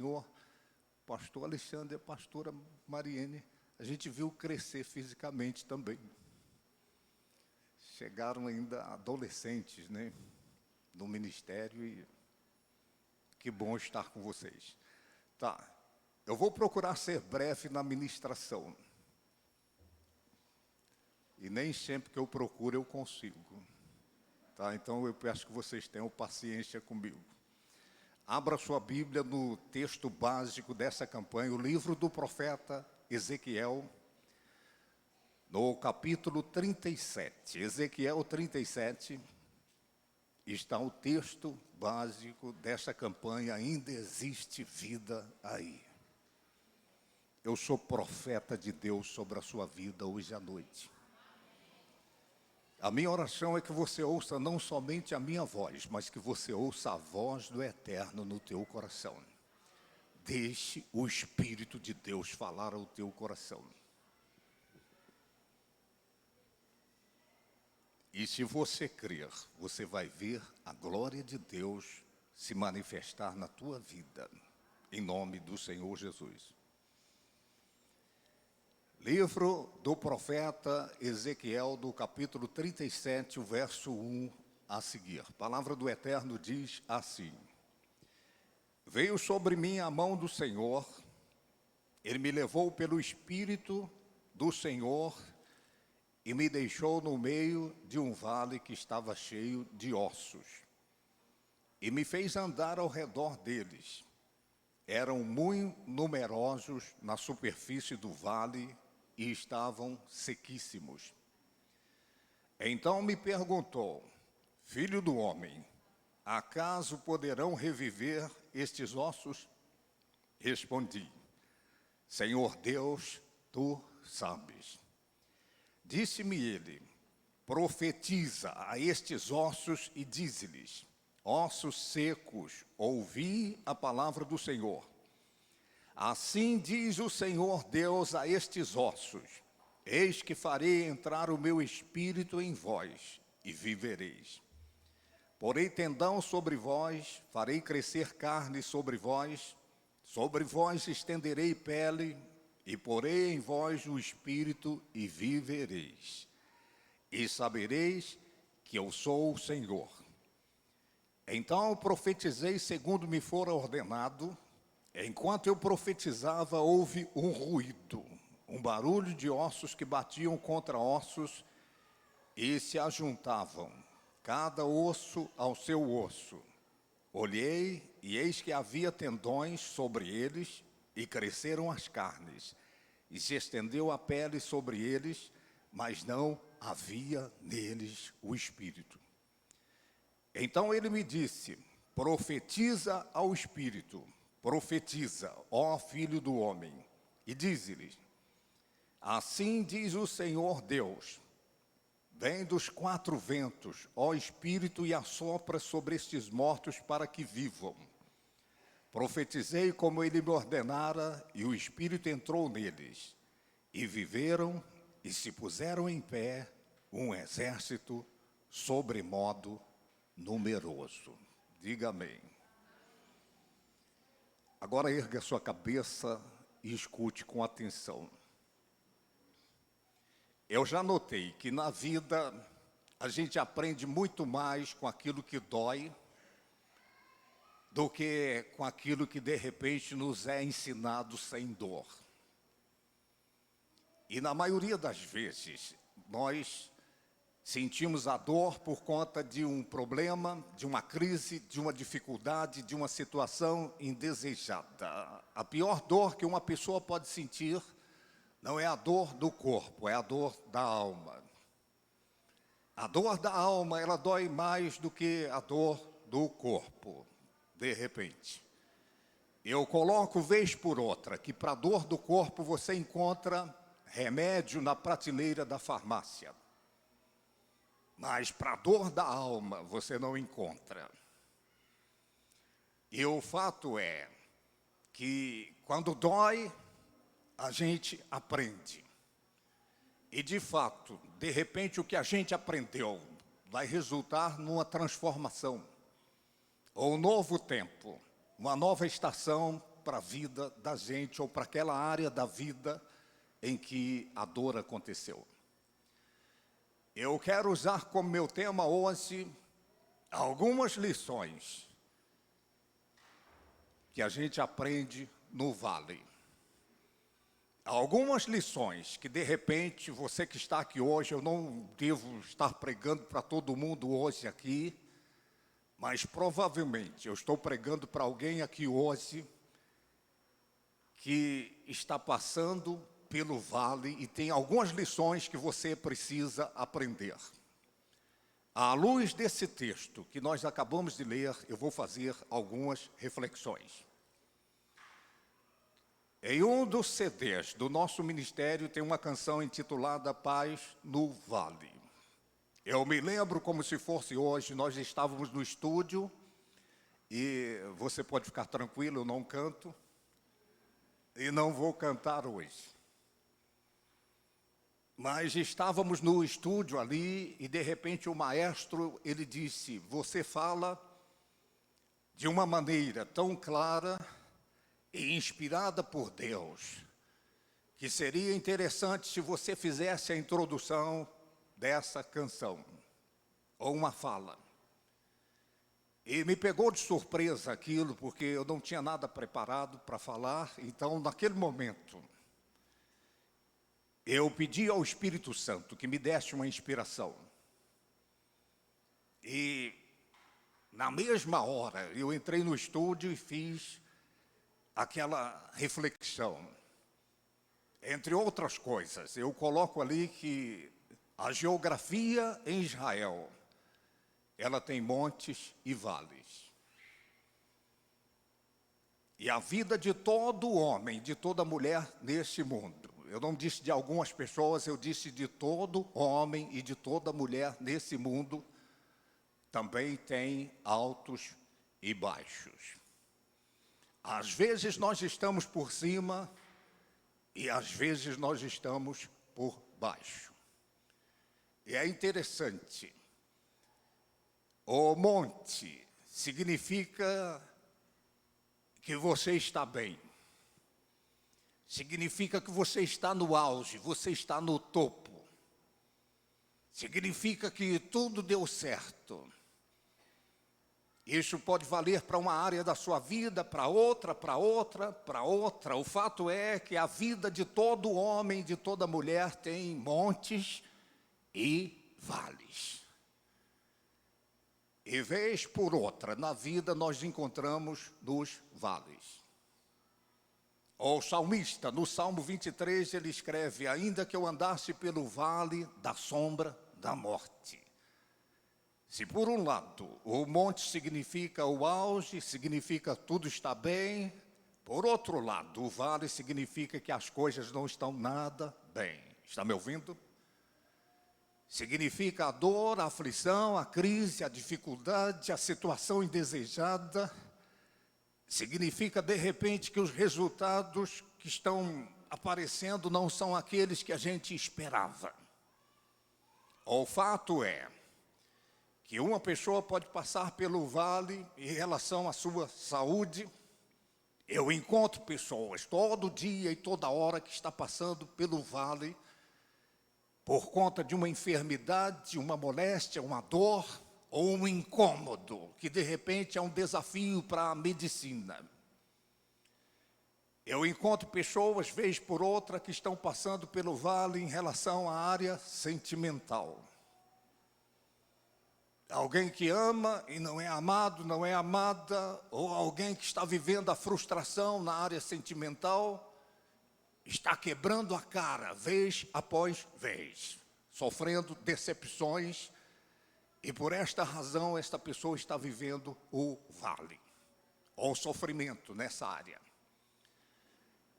Senhor, pastor Alexandre e a pastora Mariene, a gente viu crescer fisicamente também. Chegaram ainda adolescentes, né, no ministério, e que bom estar com vocês. Tá, eu vou procurar ser breve na ministração. E nem sempre que eu procuro eu consigo. Tá, então eu peço que vocês tenham paciência comigo. Abra sua Bíblia no texto básico dessa campanha, o livro do profeta Ezequiel, no capítulo 37. Ezequiel 37 está o texto básico dessa campanha, ainda existe vida aí. Eu sou profeta de Deus sobre a sua vida hoje à noite. A minha oração é que você ouça não somente a minha voz, mas que você ouça a voz do Eterno no teu coração. Deixe o Espírito de Deus falar ao teu coração. E se você crer, você vai ver a glória de Deus se manifestar na tua vida, em nome do Senhor Jesus. Livro do profeta Ezequiel, do capítulo 37, o verso 1 a seguir. A palavra do Eterno diz assim: Veio sobre mim a mão do Senhor, Ele me levou pelo Espírito do Senhor e me deixou no meio de um vale que estava cheio de ossos. E me fez andar ao redor deles. Eram muito numerosos na superfície do vale e estavam sequíssimos. Então me perguntou: Filho do homem, acaso poderão reviver estes ossos? Respondi: Senhor Deus, tu sabes. Disse-me ele: Profetiza a estes ossos e dize-lhes: Ossos secos, ouvi a palavra do Senhor. Assim diz o Senhor Deus a estes ossos: Eis que farei entrar o meu espírito em vós, e vivereis. Porei tendão sobre vós, farei crescer carne sobre vós estenderei pele, e porei em vós o espírito, e vivereis. E sabereis que eu sou o Senhor. Então profetizei segundo me fora ordenado. Enquanto eu profetizava, houve um ruído, um barulho de ossos que batiam contra ossos e se ajuntavam, cada osso ao seu osso. Olhei, e eis que havia tendões sobre eles, e cresceram as carnes, e se estendeu a pele sobre eles, mas não havia neles o espírito. Então ele me disse: Profetiza ao espírito. Profetiza, ó filho do homem, e dize-lhes: Assim diz o Senhor Deus: Vem dos quatro ventos, ó Espírito, e assopra sobre estes mortos para que vivam. Profetizei como ele me ordenara, e o Espírito entrou neles, e viveram, e se puseram em pé um exército sobremodo numeroso. Diga amém. Agora erga a sua cabeça e escute com atenção. Eu já notei que na vida a gente aprende muito mais com aquilo que dói do que com aquilo que de repente nos é ensinado sem dor. E na maioria das vezes nós sentimos a dor por conta de um problema, de uma crise, de uma dificuldade, de uma situação indesejada. A pior dor que uma pessoa pode sentir não é a dor do corpo, é a dor da alma. A dor da alma, ela dói mais do que a dor do corpo, de repente. Eu coloco vez por outra que para a dor do corpo você encontra remédio na prateleira da farmácia. Mas para a dor da alma você não encontra. E o fato é que quando dói, a gente aprende. E de fato, de repente o que a gente aprendeu vai resultar numa transformação. Ou um novo tempo, uma nova estação para a vida da gente ou para aquela área da vida em que a dor aconteceu. Eu quero usar como meu tema hoje algumas lições que a gente aprende no vale. Algumas lições que, de repente, você que está aqui hoje, eu não devo estar pregando para todo mundo hoje aqui, mas provavelmente eu estou pregando para alguém aqui hoje que está passando pelo vale e tem algumas lições que você precisa aprender. À luz desse texto que nós acabamos de ler, eu vou fazer algumas reflexões. Em um dos CDs do nosso ministério tem uma canção intitulada Paz no Vale. Eu me lembro como se fosse hoje, nós estávamos no estúdio e você pode ficar tranquilo, eu não canto e não vou cantar hoje. Mas estávamos no estúdio ali e de repente o maestro, ele disse, você fala de uma maneira tão clara e inspirada por Deus, que seria interessante se você fizesse a introdução dessa canção, ou uma fala. E me pegou de surpresa aquilo, porque eu não tinha nada preparado para falar, então naquele momento, eu pedi ao Espírito Santo que me desse uma inspiração. E na mesma hora, eu entrei no estúdio e fiz aquela reflexão. Entre outras coisas, eu coloco ali que a geografia em Israel, ela tem montes e vales. E a vida de todo homem, de toda mulher nesse mundo, eu não disse de algumas pessoas, eu disse de todo homem e de toda mulher nesse mundo, também tem altos e baixos. Às vezes nós estamos por cima e às vezes nós estamos por baixo. E é interessante, o monte significa que você está bem. Significa que você está no auge, você está no topo. Significa que tudo deu certo. Isso pode valer para uma área da sua vida, para outra, para outra, para outra. O fato é que a vida de todo homem, de toda mulher, tem montes e vales. E vez por outra, na vida nós encontramos nos vales. O salmista, no Salmo 23, ele escreve, ainda que eu andasse pelo vale da sombra da morte. Se por um lado o monte significa o auge, significa tudo está bem, por outro lado o vale significa que as coisas não estão nada bem. Está me ouvindo? Significa a dor, a aflição, a crise, a dificuldade, a situação indesejada. Significa de repente que os resultados que estão aparecendo não são aqueles que a gente esperava. O fato é que uma pessoa pode passar pelo vale em relação à sua saúde. Eu encontro pessoas todo dia e toda hora que está passando pelo vale por conta de uma enfermidade, uma moléstia, uma dor ou um incômodo, que de repente é um desafio para a medicina. Eu encontro pessoas, vez por outra, que estão passando pelo vale em relação à área sentimental. Alguém que ama e não é amado, não é amada, ou alguém que está vivendo a frustração na área sentimental, está quebrando a cara, vez após vez, sofrendo decepções, e por esta razão esta pessoa está vivendo o vale, ou sofrimento nessa área.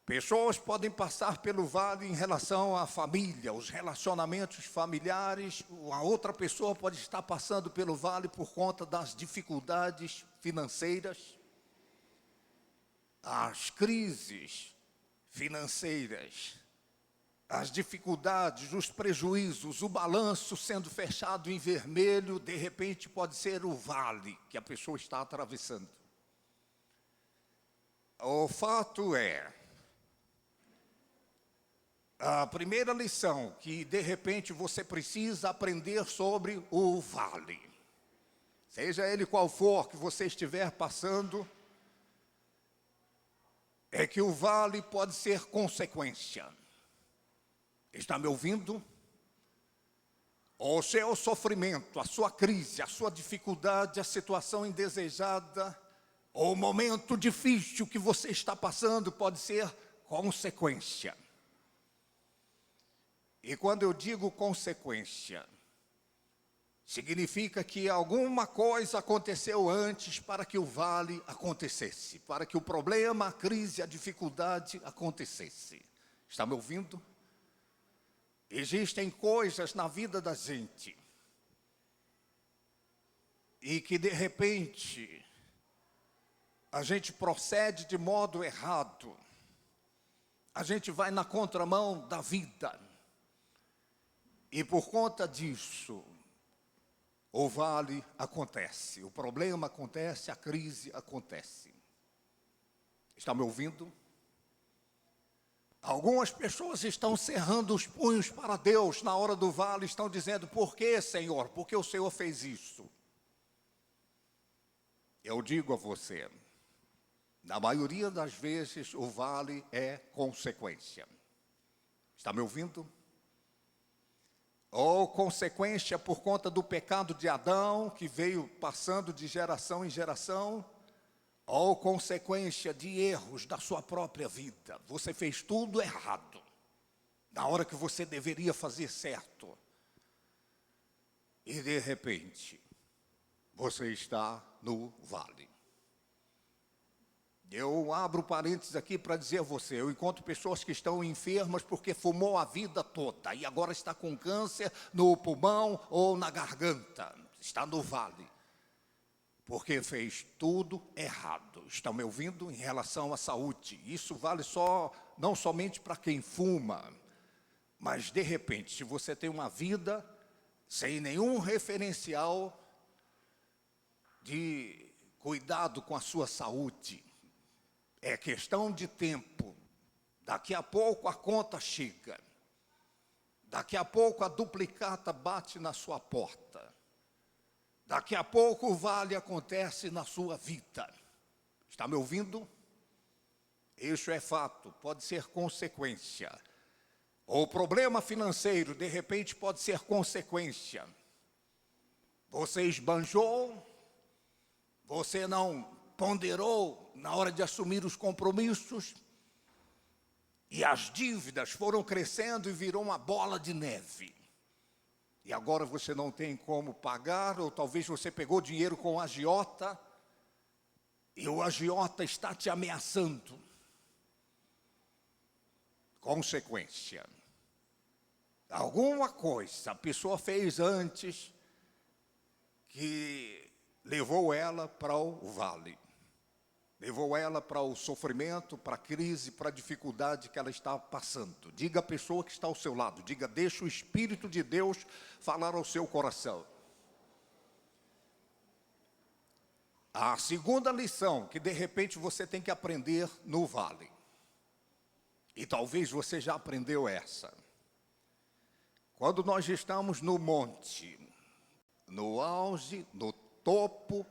Pessoas podem passar pelo vale em relação à família, os relacionamentos familiares. A outra pessoa pode estar passando pelo vale por conta das dificuldades financeiras, as crises financeiras, as dificuldades, os prejuízos, o balanço sendo fechado em vermelho, de repente pode ser o vale que a pessoa está atravessando. O fato é, a primeira lição que de repente você precisa aprender sobre o vale, seja ele qual for que você estiver passando, é que o vale pode ser consequência. Está me ouvindo? O seu sofrimento, a sua crise, a sua dificuldade, a situação indesejada, o momento difícil que você está passando pode ser consequência. E quando eu digo consequência, significa que alguma coisa aconteceu antes para que o vale acontecesse, para que o problema, a crise, a dificuldade acontecesse. Está me ouvindo? Existem coisas na vida da gente e que de repente a gente procede de modo errado, a gente vai na contramão da vida e por conta disso o vale acontece, o problema acontece, a crise acontece. Está me ouvindo? Algumas pessoas estão cerrando os punhos para Deus na hora do vale, estão dizendo: por que, Senhor? Por que o Senhor fez isso? Eu digo a você, na maioria das vezes o vale é consequência. Está me ouvindo? Ou consequência por conta do pecado de Adão, que veio passando de geração em geração, ou consequência de erros da sua própria vida. Você fez tudo errado, na hora que você deveria fazer certo. E de repente, você está no vale. Eu abro parênteses aqui para dizer a você, eu encontro pessoas que estão enfermas porque fumou a vida toda e agora está com câncer no pulmão ou na garganta, está no vale, porque fez tudo errado. Estão me ouvindo? Em relação à saúde, isso vale não somente para quem fuma, mas de repente, se você tem uma vida sem nenhum referencial de cuidado com a sua saúde, é questão de tempo. Daqui a pouco a conta chega. Daqui a pouco a duplicata bate na sua porta. Daqui a pouco o vale acontece na sua vida. Está me ouvindo? Isso é fato, pode ser consequência. O problema financeiro, de repente, pode ser consequência. Você esbanjou, você não ponderou na hora de assumir os compromissos, e as dívidas foram crescendo e virou uma bola de neve. E agora você não tem como pagar, ou talvez você pegou dinheiro com o agiota, e o agiota está te ameaçando. Consequência. Alguma coisa a pessoa fez antes que levou ela para o vale. Levou ela para o sofrimento, para a crise, para a dificuldade que ela está passando. Diga à pessoa que está ao seu lado, diga: deixa o Espírito de Deus falar ao seu coração. A segunda lição que de repente você tem que aprender no vale, e talvez você já aprendeu essa. Quando nós estamos no monte, no auge, no topo,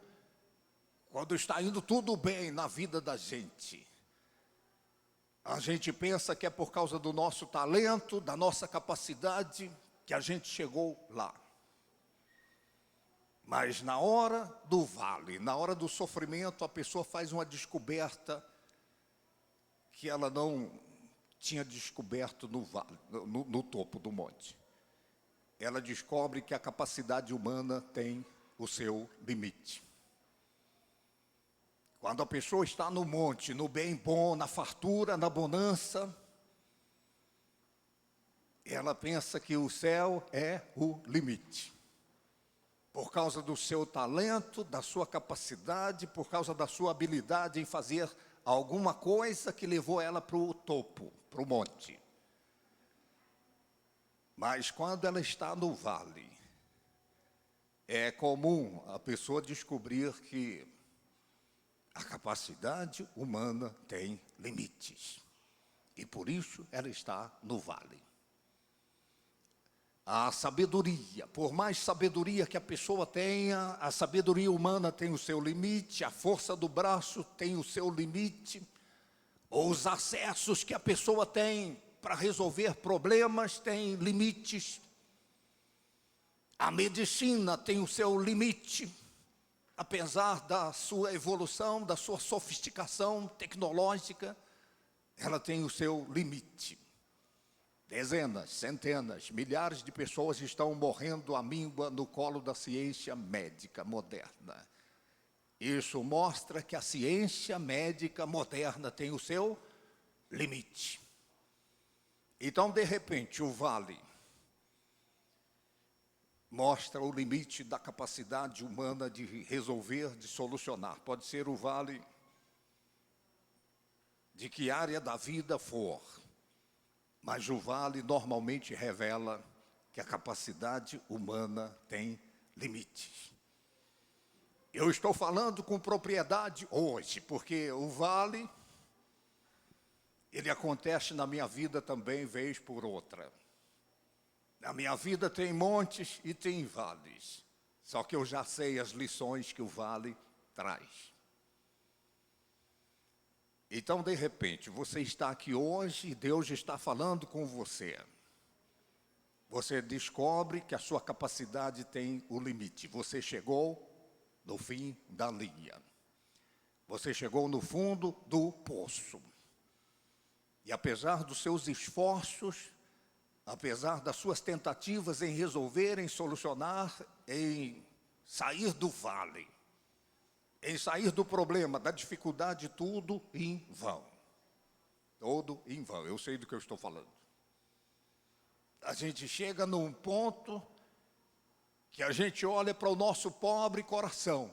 quando está indo tudo bem na vida da gente, a gente pensa que é por causa do nosso talento, da nossa capacidade, que a gente chegou lá. Mas na hora do vale, na hora do sofrimento, a pessoa faz uma descoberta que ela não tinha descoberto no vale, no topo do monte. Ela descobre que a capacidade humana tem o seu limite. Quando a pessoa está no monte, no bem bom, na fartura, na bonança, ela pensa que o céu é o limite. Por causa do seu talento, da sua capacidade, por causa da sua habilidade em fazer alguma coisa que levou ela para o topo, para o monte. Mas quando ela está no vale, é comum a pessoa descobrir que A capacidade humana tem limites. E por isso ela está no vale. A sabedoria, por mais sabedoria que a pessoa tenha, a sabedoria humana tem o seu limite, a força do braço tem o seu limite, os acessos que a pessoa tem para resolver problemas têm limites. A medicina tem o seu limite, apesar da sua evolução, da sua sofisticação tecnológica, ela tem o seu limite. Dezenas, centenas, milhares de pessoas estão morrendo à míngua no colo da ciência médica moderna. Isso mostra que a ciência médica moderna tem o seu limite. Então, de repente, o vale mostra o limite da capacidade humana de resolver, de solucionar. Pode ser o vale de que área da vida for. Mas o vale normalmente revela que a capacidade humana tem limites. Eu estou falando com propriedade hoje, porque o vale, ele acontece na minha vida também, vez por outra. Na minha vida tem montes e tem vales, só que eu já sei as lições que o vale traz. Então, de repente, você está aqui hoje e Deus está falando com você. Você descobre que a sua capacidade tem o limite. Você chegou no fim da linha. Você chegou no fundo do poço. E apesar dos seus esforços, apesar das suas tentativas em resolver, em solucionar, em sair do vale, em sair do problema, da dificuldade, tudo em vão. Tudo em vão, eu sei do que eu estou falando. A gente chega num ponto que a gente olha para o nosso pobre coração.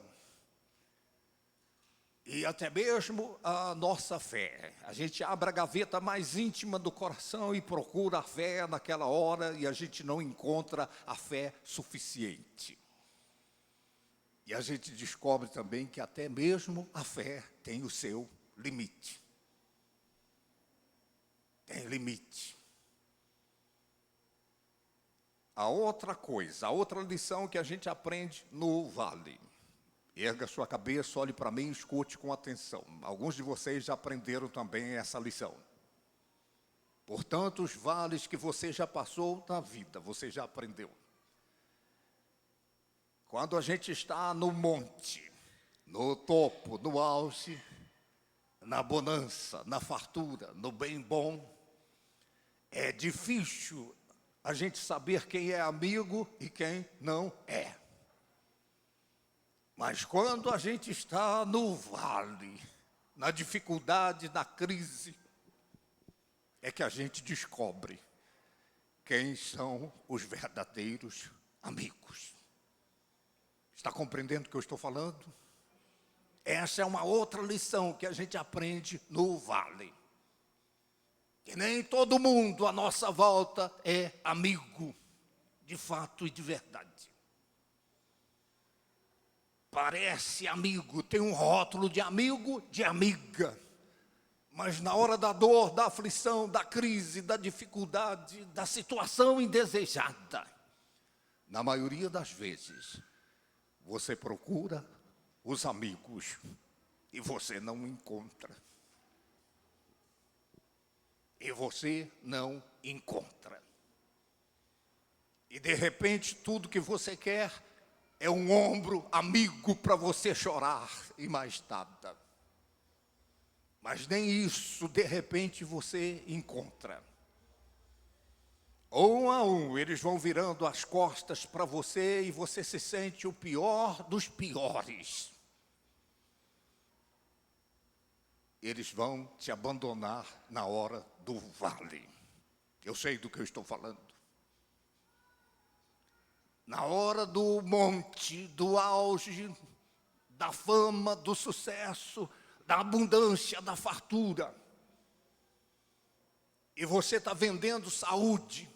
E até mesmo a nossa fé. A gente abre a gaveta mais íntima do coração e procura a fé naquela hora e a gente não encontra a fé suficiente. E a gente descobre também que até mesmo a fé tem o seu limite. Tem limite. A outra coisa, a outra lição que a gente aprende no vale. Erga sua cabeça, olhe para mim e escute com atenção. Alguns de vocês já aprenderam também essa lição. Portanto, os vales que você já passou na vida, você já aprendeu. Quando a gente está no monte, no topo, no auge, na bonança, na fartura, no bem bom, é difícil a gente saber quem é amigo e quem não é. Mas quando a gente está no vale, na dificuldade, na crise, é que a gente descobre quem são os verdadeiros amigos. Está compreendendo o que eu estou falando? Essa é uma outra lição que a gente aprende no vale. Que nem todo mundo à nossa volta é amigo, de fato e de verdade. Parece amigo, tem um rótulo de amigo, de amiga. Mas na hora da dor, da aflição, da crise, da dificuldade, da situação indesejada, na maioria das vezes, você procura os amigos e você não encontra. E você não encontra. E de repente tudo que você quer é um ombro amigo para você chorar e mais nada. Mas nem isso de repente você encontra. Um a um, eles vão virando as costas para você e você se sente o pior dos piores. Eles vão te abandonar na hora do vale. Eu sei do que eu estou falando. Na hora do monte, do auge, da fama, do sucesso, da abundância, da fartura. E você está vendendo saúde.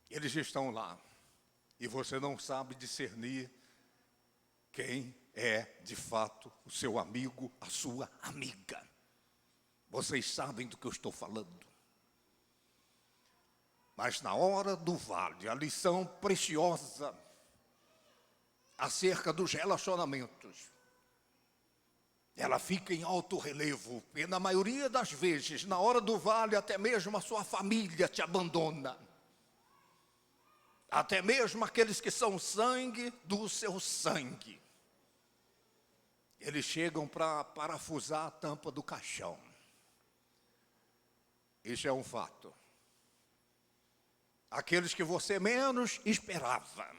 Eles estão lá. E você não sabe discernir quem é, de fato, o seu amigo, a sua amiga. Vocês sabem do que eu estou falando. Mas na hora do vale, a lição preciosa acerca dos relacionamentos, ela fica em alto relevo, e na maioria das vezes, na hora do vale, até mesmo a sua família te abandona. Até mesmo aqueles que são sangue do seu sangue. Eles chegam para parafusar a tampa do caixão. Isso é um fato. Aqueles que você menos esperava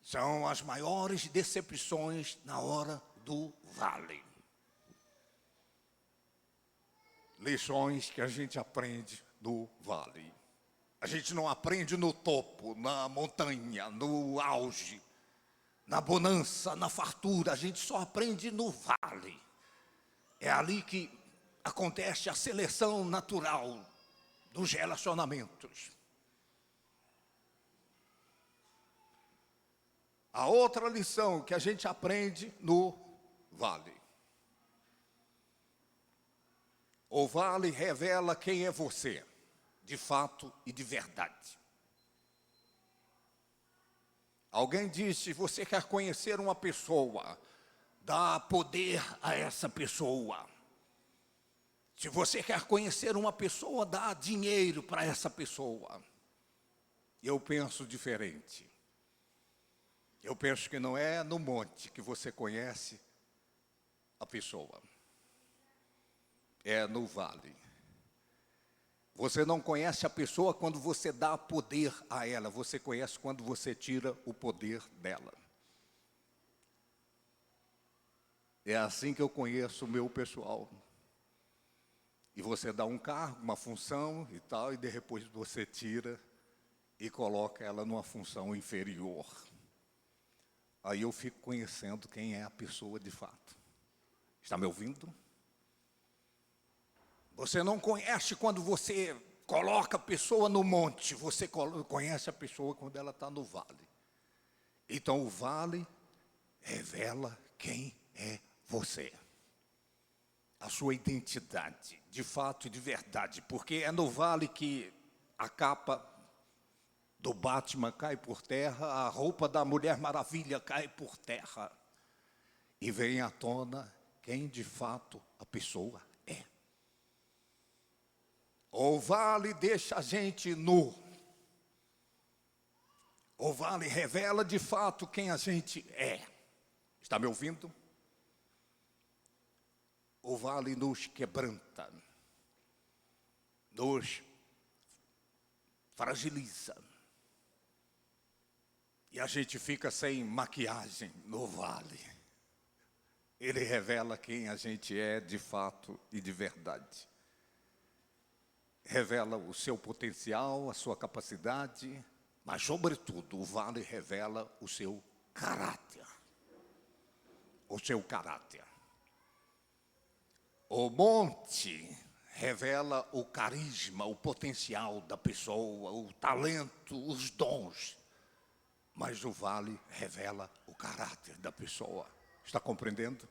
são as maiores decepções na hora do vale. Lições que a gente aprende no vale. A gente não aprende no topo, na montanha, no auge, na bonança, na fartura. A gente só aprende no vale. É ali que acontece a seleção natural dos relacionamentos. A outra lição que a gente aprende no vale. O vale revela quem é você, de fato e de verdade. Alguém disse: você quer conhecer uma pessoa, dá poder a essa pessoa. Se você quer conhecer uma pessoa, dá dinheiro para essa pessoa. Eu penso diferente. Eu penso que não é no monte que você conhece a pessoa. É no vale. Você não conhece a pessoa quando você dá poder a ela. Você conhece quando você tira o poder dela. É assim que eu conheço o meu pessoal. E você dá um cargo, uma função e tal, e depois você tira e coloca ela numa função inferior. Aí eu fico conhecendo quem é a pessoa de fato. Está me ouvindo? Você não conhece quando você coloca a pessoa no monte, você conhece a pessoa quando ela está no vale. Então o vale revela quem é você. A sua identidade, de fato e de verdade, porque é no vale que a capa do Batman cai por terra, a roupa da Mulher Maravilha cai por terra, e vem à tona quem de fato a pessoa é. O vale deixa a gente nu. O vale revela de fato quem a gente é. Está me ouvindo? O vale nos quebranta, nos fragiliza. E a gente fica sem maquiagem no vale. Ele revela quem a gente é de fato e de verdade. Revela o seu potencial, a sua capacidade, mas, sobretudo, o vale revela o seu caráter. O seu caráter. O monte revela o carisma, o potencial da pessoa, o talento, os dons. Mas o vale revela o caráter da pessoa. Está compreendendo?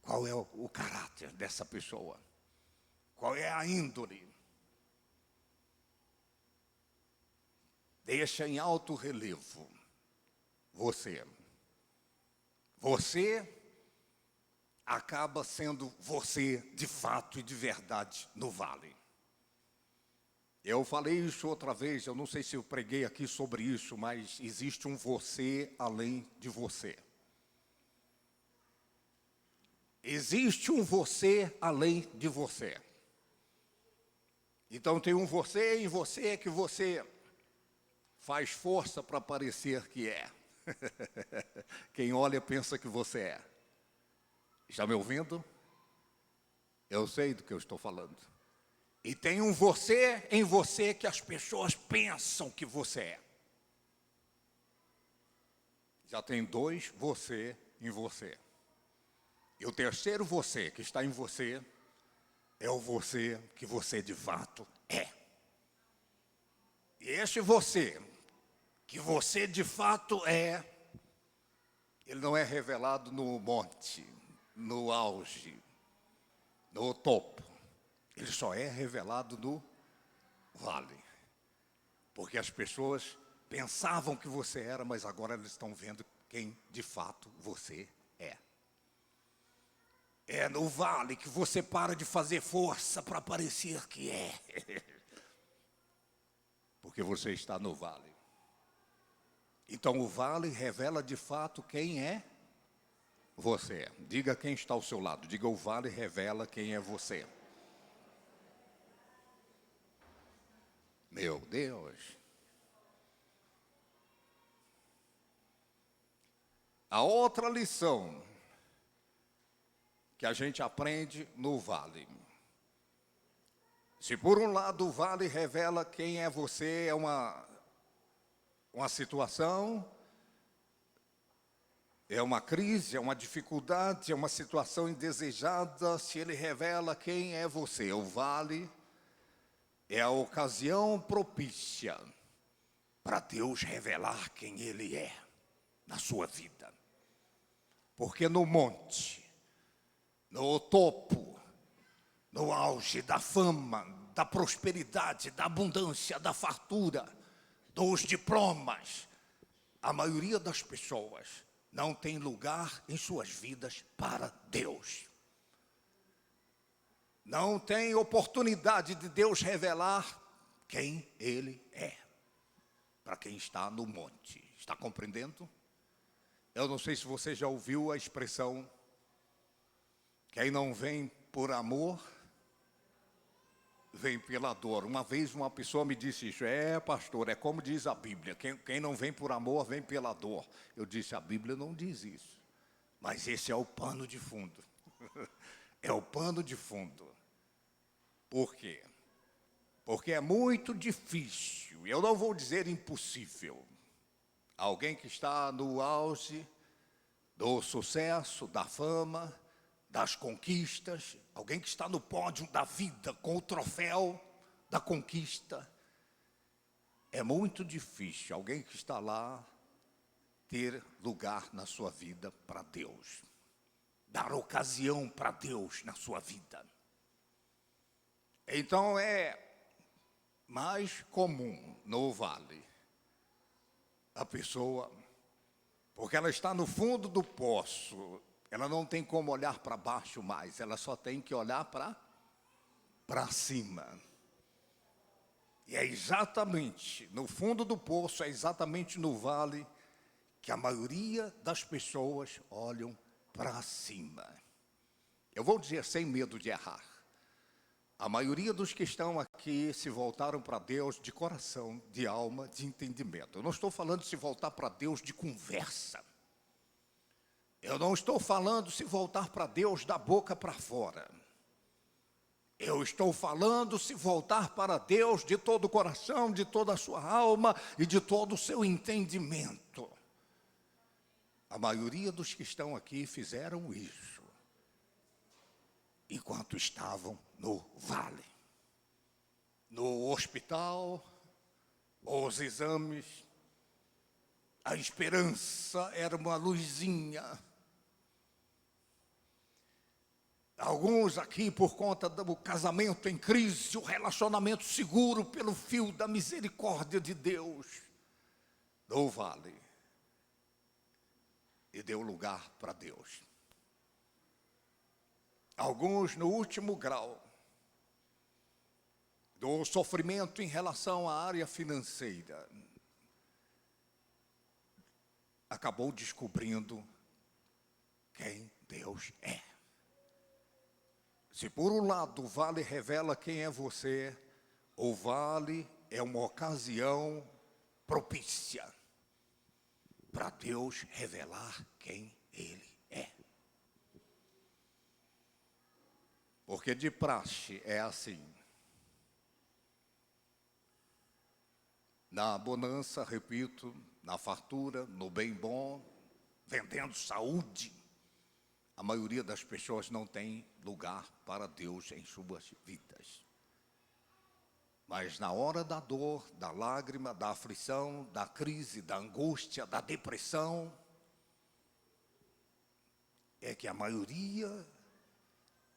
Qual é o caráter dessa pessoa? Qual é a índole? Deixa em alto relevo você. Você acaba sendo você de fato e de verdade no vale. Eu falei isso outra vez, eu não sei se eu preguei aqui sobre isso, mas existe um você além de você. Existe um você além de você. Então tem um você em você que você faz força para parecer que é. Quem olha pensa que você é. Está me ouvindo? Eu sei do que eu estou falando. E tem um você em você que as pessoas pensam que você é. Já tem dois você em você. E o terceiro você que está em você é o você que você de fato é. E este você que você de fato é, ele não é revelado no monte, no auge, no topo. Ele só é revelado no vale. Porque as pessoas pensavam que você era, mas agora eles estão vendo quem de fato você é. É no vale que você para de fazer força para parecer que é. Porque você está no vale. Então o vale revela de fato quem é você. Diga quem está ao seu lado. Diga: o vale revela quem é você. Meu Deus. A outra lição que a gente aprende no vale. Se por um lado o vale revela quem é você, é uma situação, é uma crise, é uma dificuldade, é uma situação indesejada, se ele revela quem é você, o vale é a ocasião propícia para Deus revelar quem Ele é na sua vida. Porque no monte, no topo, no auge da fama, da prosperidade, da abundância, da fartura, dos diplomas, a maioria das pessoas não tem lugar em suas vidas para Deus. Não tem oportunidade de Deus revelar quem Ele é, para quem está no monte. Está compreendendo? Eu não sei se você já ouviu a expressão: quem não vem por amor, vem pela dor. Uma vez uma pessoa me disse isso: pastor, é como diz a Bíblia, quem não vem por amor, vem pela dor. Eu disse: a Bíblia não diz isso, mas esse é o pano de fundo. É o pano de fundo. Por quê? Porque é muito difícil, eu não vou dizer impossível, alguém que está no auge do sucesso, da fama, das conquistas, alguém que está no pódio da vida, com o troféu da conquista, é muito difícil alguém que está lá ter lugar na sua vida para Deus, dar ocasião para Deus na sua vida. Então é mais comum no vale a pessoa, porque ela está no fundo do poço, ela não tem como olhar para baixo mais, ela só tem que olhar para cima. E é exatamente no fundo do poço, é exatamente no vale que a maioria das pessoas olham para cima. Eu vou dizer sem medo de errar. A maioria dos que estão aqui se voltaram para Deus de coração, de alma, de entendimento. Eu não estou falando de se voltar para Deus de conversa. Eu não estou falando se voltar para Deus da boca para fora. Eu estou falando se voltar para Deus de todo o coração, de toda a sua alma e de todo o seu entendimento. A maioria dos que estão aqui fizeram isso enquanto estavam no vale. No hospital, os exames, a esperança era uma luzinha. Alguns aqui, por conta do casamento em crise, o relacionamento seguro pelo fio da misericórdia de Deus, do vale, e deu lugar para Deus. Alguns no último grau do sofrimento em relação à área financeira, acabou descobrindo quem Deus é. Se por um lado o vale revela quem é você, o vale é uma ocasião propícia para Deus revelar quem Ele é. Porque de praxe é assim. Na bonança, repito, na fartura, no bem bom, vendendo saúde, a maioria das pessoas não tem lugar para Deus em suas vidas. Mas na hora da dor, da lágrima, da aflição, da crise, da angústia, da depressão, é que a maioria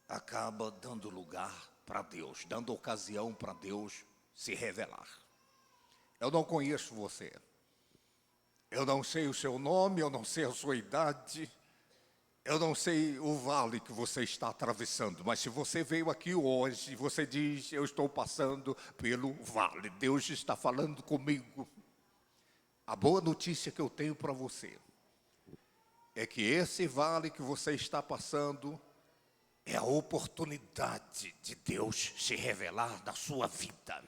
acaba dando lugar para Deus, dando ocasião para Deus se revelar. Eu não conheço você. Eu não sei o seu nome, eu não sei a sua idade, eu não sei o vale que você está atravessando, mas se você veio aqui hoje e você diz, eu estou passando pelo vale, Deus está falando comigo. A boa notícia que eu tenho para você é que esse vale que você está passando é a oportunidade de Deus se revelar na sua vida.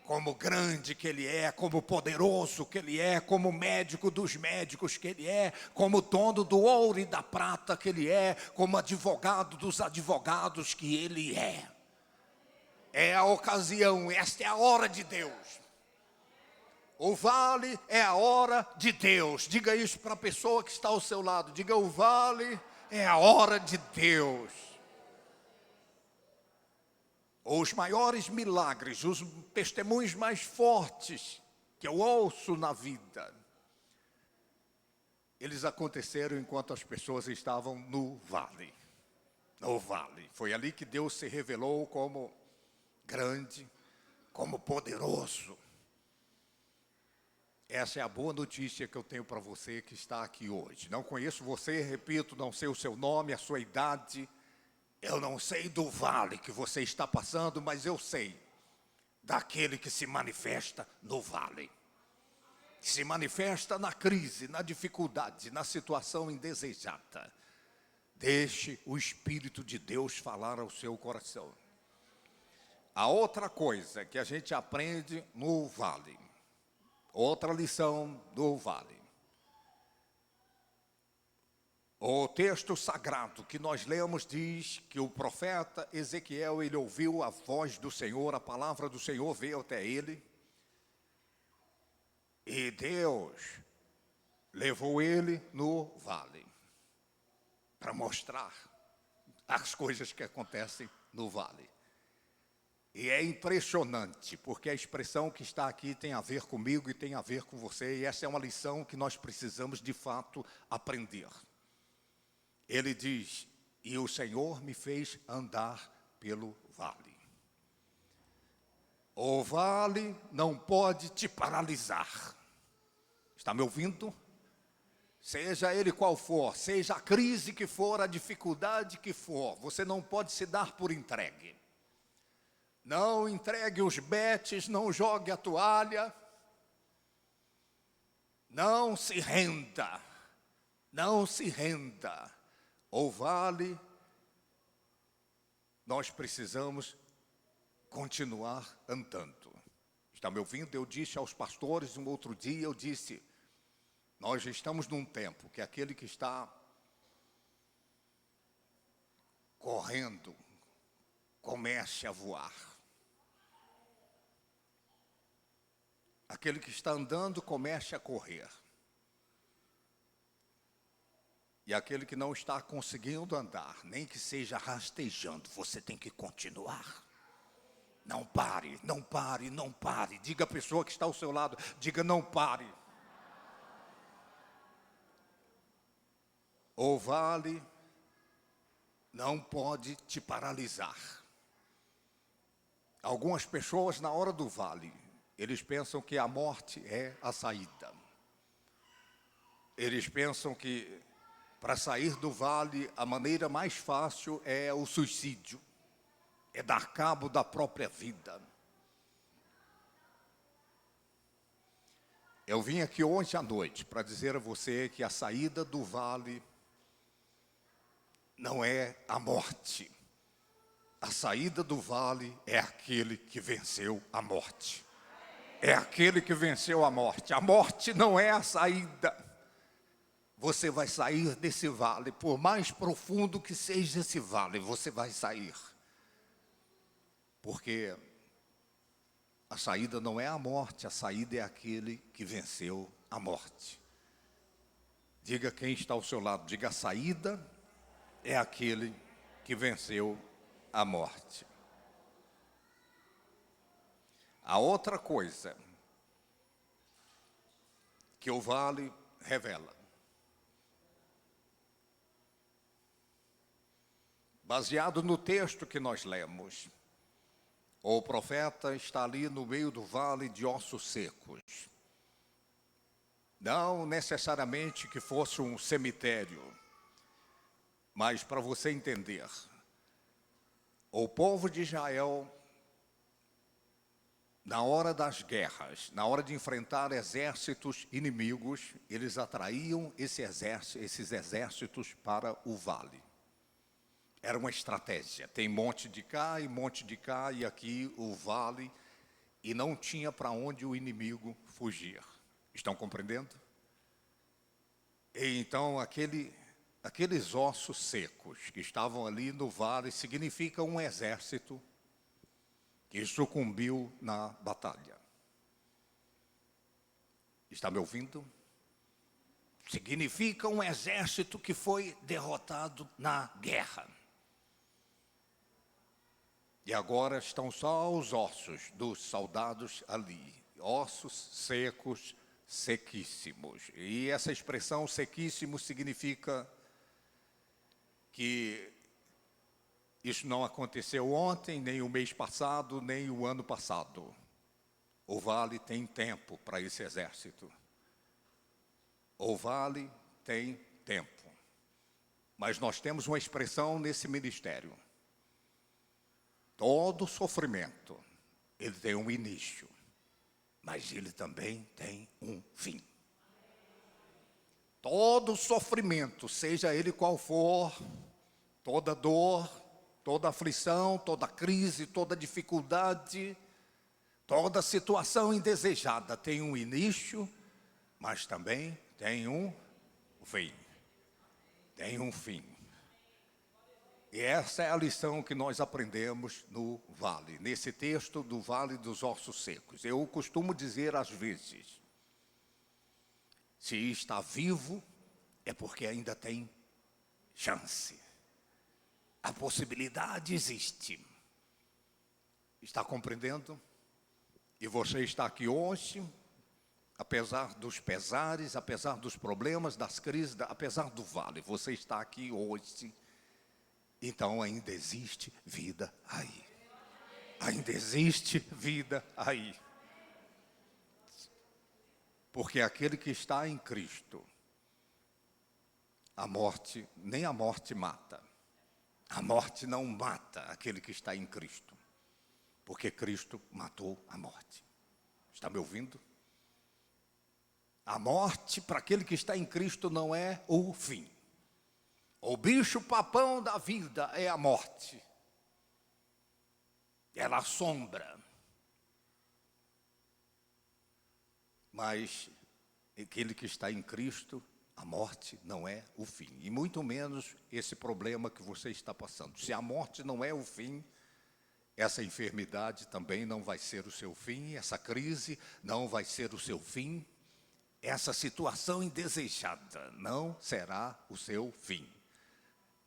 Como grande que Ele é, como poderoso que Ele é, como médico dos médicos que Ele é, como dono do ouro e da prata que Ele é, como advogado dos advogados que Ele é. É a ocasião, esta é a hora de Deus. O vale é a hora de Deus. Diga isso para a pessoa que está ao seu lado. Diga, o vale é a hora de Deus. Os maiores milagres, os testemunhos mais fortes que eu ouço na vida, eles aconteceram enquanto as pessoas estavam no vale. No vale. Foi ali que Deus se revelou como grande, como poderoso. Essa é a boa notícia que eu tenho para você que está aqui hoje. Não conheço você, repito, não sei o seu nome, a sua idade. Eu não sei do vale que você está passando, mas eu sei daquele que se manifesta no vale. Que se manifesta na crise, na dificuldade, na situação indesejada. Deixe o Espírito de Deus falar ao seu coração. A outra coisa que a gente aprende no vale, outra lição do vale. O texto sagrado que nós lemos diz que o profeta Ezequiel, ele ouviu a voz do Senhor, a palavra do Senhor veio até ele. E Deus levou ele no vale para mostrar as coisas que acontecem no vale. E é impressionante, porque a expressão que está aqui tem a ver comigo e tem a ver com você. E essa é uma lição que nós precisamos de fato aprender. Ele diz, e o Senhor me fez andar pelo vale. O vale não pode te paralisar. Está me ouvindo? Seja ele qual for, seja a crise que for, a dificuldade que for, você não pode se dar por entregue. Não entregue os betes, não jogue a toalha. Não se renda. Não se renda. O vale, nós precisamos continuar andando. Está me ouvindo? Eu disse aos pastores um outro dia, eu disse, nós estamos num tempo que aquele que está correndo, comece a voar. Aquele que está andando, comece a correr. E aquele que não está conseguindo andar, nem que seja rastejando, você tem que continuar. Não pare, não pare, não pare. Diga à pessoa que está ao seu lado, diga não pare. O vale não pode te paralisar. Algumas pessoas na hora do vale, eles pensam que a morte é a saída. Eles pensam que para sair do vale, a maneira mais fácil é o suicídio. É dar cabo da própria vida. Eu vim aqui hoje à noite para dizer a você que a saída do vale não é a morte. A saída do vale é aquele que venceu a morte. É aquele que venceu a morte. A morte não é a saída. Você vai sair desse vale, por mais profundo que seja esse vale, você vai sair. Porque a saída não é a morte, a saída é aquele que venceu a morte. Diga quem está ao seu lado, diga a saída é aquele que venceu a morte. A outra coisa que o vale revela baseado no texto que nós lemos. O profeta está ali no meio do vale de ossos secos. Não necessariamente que fosse um cemitério, mas para você entender, o povo de Israel, na hora das guerras, na hora de enfrentar exércitos inimigos, eles atraíam esses exércitos para o vale. Era uma estratégia. Tem monte de cá, e aqui o vale, e não tinha para onde o inimigo fugir. Estão compreendendo? E então, aqueles ossos secos que estavam ali no vale significa um exército que sucumbiu na batalha. Está me ouvindo? Significa um exército que foi derrotado na guerra. E agora estão só os ossos dos soldados ali, ossos secos, sequíssimos. E essa expressão sequíssimo significa que isso não aconteceu ontem, nem o mês passado, nem o ano passado. O vale tem tempo para esse exército. O vale tem tempo. Mas nós temos uma expressão nesse ministério. Todo sofrimento, ele tem um início, mas ele também tem um fim. Todo sofrimento, seja ele qual for, toda dor, toda aflição, toda crise, toda dificuldade, toda situação indesejada tem um início, mas também tem um fim. Tem um fim. E essa é a lição que nós aprendemos no vale, nesse texto do Vale dos Ossos Secos. Eu costumo dizer às vezes, se está vivo, é porque ainda tem chance. A possibilidade existe. Está compreendendo? E você está aqui hoje, apesar dos pesares, apesar dos problemas, das crises, apesar do vale, você está aqui hoje. Então ainda existe vida aí. Ainda existe vida aí. Porque aquele que está em Cristo, a morte, nem a morte mata. A morte não mata aquele que está em Cristo. Porque Cristo matou a morte. Está me ouvindo? A morte para aquele que está em Cristo não é o fim. O bicho-papão da vida é a morte. Ela assombra. Mas aquele que está em Cristo, a morte não é o fim. E muito menos esse problema que você está passando. Se a morte não é o fim, essa enfermidade também não vai ser o seu fim. Essa crise não vai ser o seu fim. Essa situação indesejada não será o seu fim.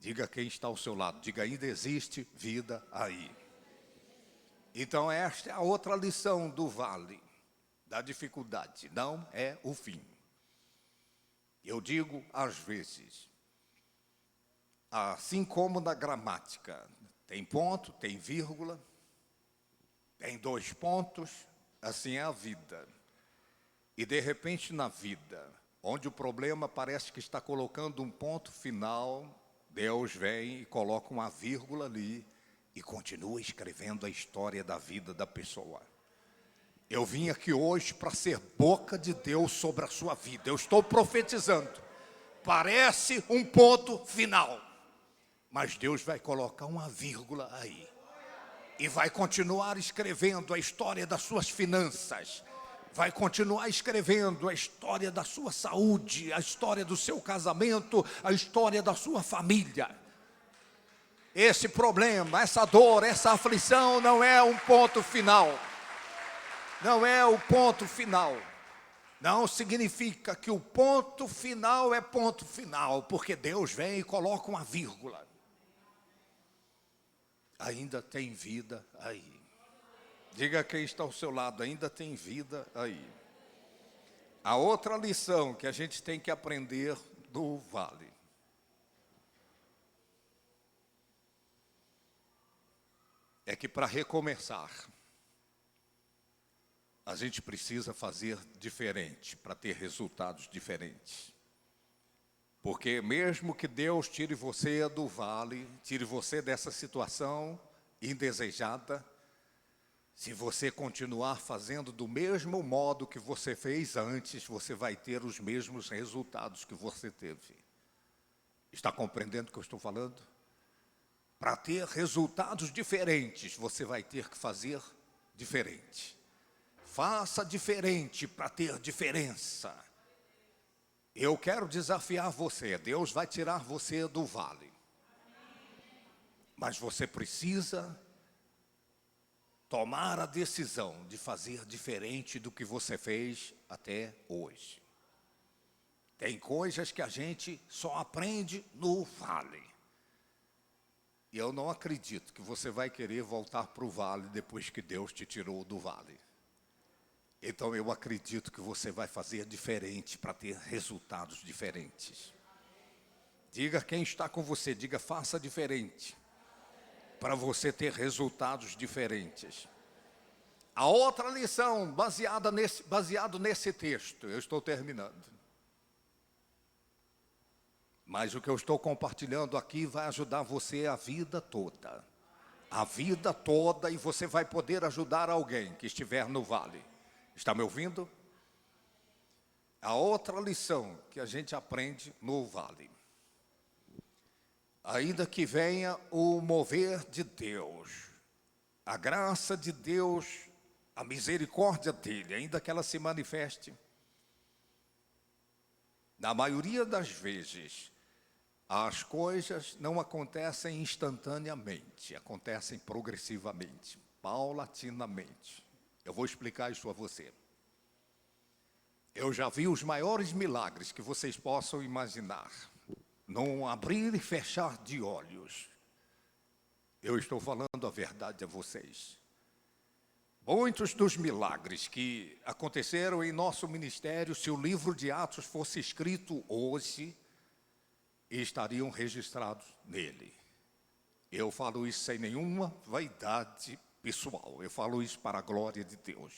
Diga quem está ao seu lado, diga, ainda existe vida aí. Então esta é a outra lição do vale, da dificuldade, não é o fim. Eu digo às vezes, assim como na gramática, tem ponto, tem vírgula, tem 2 pontos, assim é a vida. E de repente na vida, onde o problema parece que está colocando um ponto final, Deus vem e coloca uma vírgula ali e continua escrevendo a história da vida da pessoa. Eu vim aqui hoje para ser boca de Deus sobre a sua vida. Eu estou profetizando. Parece um ponto final, mas Deus vai colocar uma vírgula aí. E vai continuar escrevendo a história das suas finanças. Vai continuar escrevendo a história da sua saúde, a história do seu casamento, a história da sua família. Esse problema, essa dor, essa aflição não é um ponto final. Não é o ponto final. Não significa que o ponto final é ponto final, porque Deus vem e coloca uma vírgula. Ainda tem vida aí. Diga quem está ao seu lado, ainda tem vida aí. A outra lição que a gente tem que aprender do vale. é que para recomeçar, a gente precisa fazer diferente para ter resultados diferentes. Porque mesmo que Deus tire você do vale, tire você dessa situação indesejada, se você continuar fazendo do mesmo modo que você fez antes, você vai ter os mesmos resultados que você teve. Está compreendendo o que eu estou falando? Para ter resultados diferentes, você vai ter que fazer diferente. Faça diferente para ter diferença. Eu quero desafiar você. Deus vai tirar você do vale. Mas você precisa tomar a decisão de fazer diferente do que você fez até hoje. Tem coisas que a gente só aprende no vale. E eu não acredito que você vai querer voltar para o vale depois que Deus te tirou do vale. Então eu acredito que você vai fazer diferente para ter resultados diferentes. Diga quem está com você, diga faça diferente para você ter resultados diferentes. A outra lição, baseado nesse texto, eu estou terminando. Mas o que eu estou compartilhando aqui vai ajudar você a vida toda. A vida toda, e você vai poder ajudar alguém que estiver no vale. Está me ouvindo? A outra lição que a gente aprende no vale. Ainda que venha o mover de Deus, a graça de Deus, a misericórdia dele, ainda que ela se manifeste, na maioria das vezes, as coisas não acontecem instantaneamente, acontecem progressivamente, paulatinamente. Eu vou explicar isso a você. Eu já vi os maiores milagres que vocês possam imaginar, num abrir e fechar de olhos. Eu estou falando a verdade a vocês. Muitos dos milagres que aconteceram em nosso ministério, se o livro de Atos fosse escrito hoje, estariam registrados nele. Eu falo isso sem nenhuma vaidade pessoal, eu falo isso para a glória de Deus.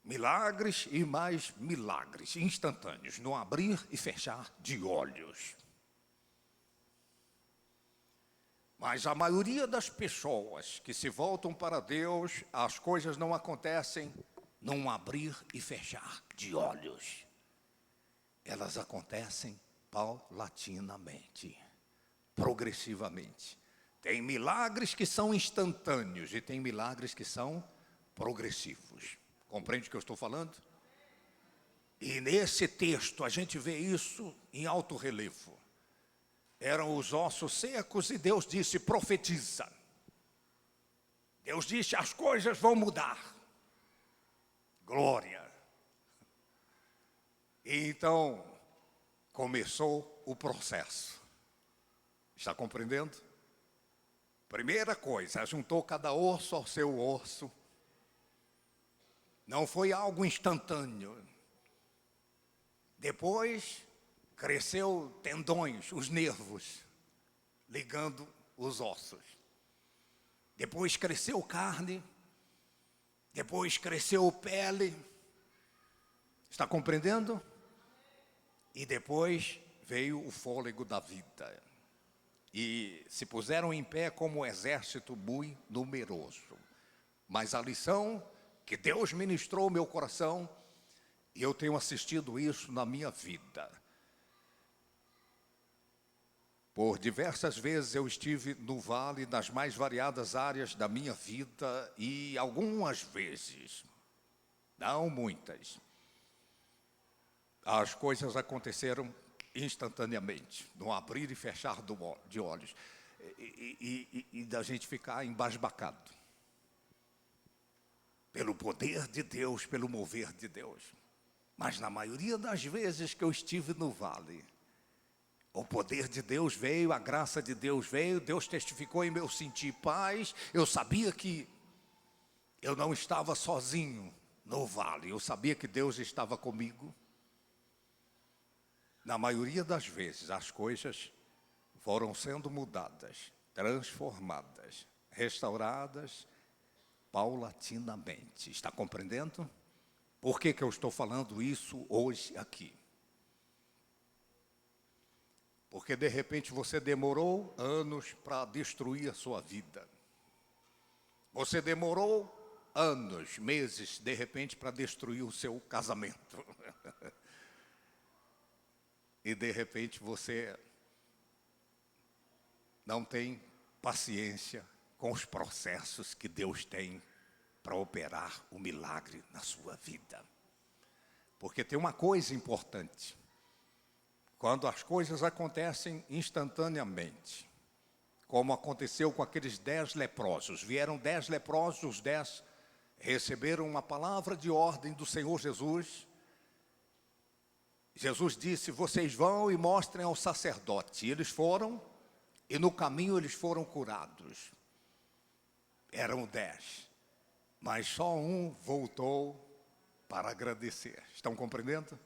Milagres e mais milagres instantâneos, no abrir e fechar de olhos. Mas a maioria das pessoas que se voltam para Deus, as coisas não acontecem num abrir e fechar de olhos. Elas acontecem paulatinamente, progressivamente. Tem milagres que são instantâneos e tem milagres que são progressivos. Compreende o que eu estou falando? E nesse texto a gente vê isso em alto relevo. Eram os ossos secos e Deus disse, profetiza. Deus disse, as coisas vão mudar. Glória. E então, começou o processo. Está compreendendo? Primeira coisa, juntou cada osso ao seu osso. Não foi algo instantâneo. Depois, cresceu tendões, os nervos, ligando os ossos. Depois cresceu carne. Depois cresceu pele. Está compreendendo? E depois veio o fôlego da vida. E se puseram em pé como um exército muito numeroso. Mas a lição que Deus ministrou ao meu coração, e eu tenho assistido isso na minha vida. Por diversas vezes eu estive no vale, nas mais variadas áreas da minha vida, e algumas vezes, não muitas, as coisas aconteceram instantaneamente, no abrir e fechar de olhos, e da gente ficar embasbacado. Pelo poder de Deus, pelo mover de Deus. Mas na maioria das vezes que eu estive no vale, o poder de Deus veio, a graça de Deus veio, Deus testificou em meu sentir paz, eu sabia que eu não estava sozinho no vale, eu sabia que Deus estava comigo. Na maioria das vezes, as coisas foram sendo mudadas, transformadas, restauradas paulatinamente. Está compreendendo? Por que eu estou falando isso hoje aqui? Porque de repente você demorou anos para destruir a sua vida. Você demorou anos, meses, de repente, para destruir o seu casamento. E de repente você não tem paciência com os processos que Deus tem para operar o milagre na sua vida. Porque tem uma coisa importante. Quando as coisas acontecem instantaneamente, como aconteceu com aqueles 10 leprosos. Vieram 10 leprosos, os 10 receberam uma palavra de ordem do Senhor Jesus. Jesus disse, vocês vão e mostrem ao sacerdote. E eles foram, e no caminho eles foram curados. Eram 10, mas só um voltou para agradecer. Estão compreendendo?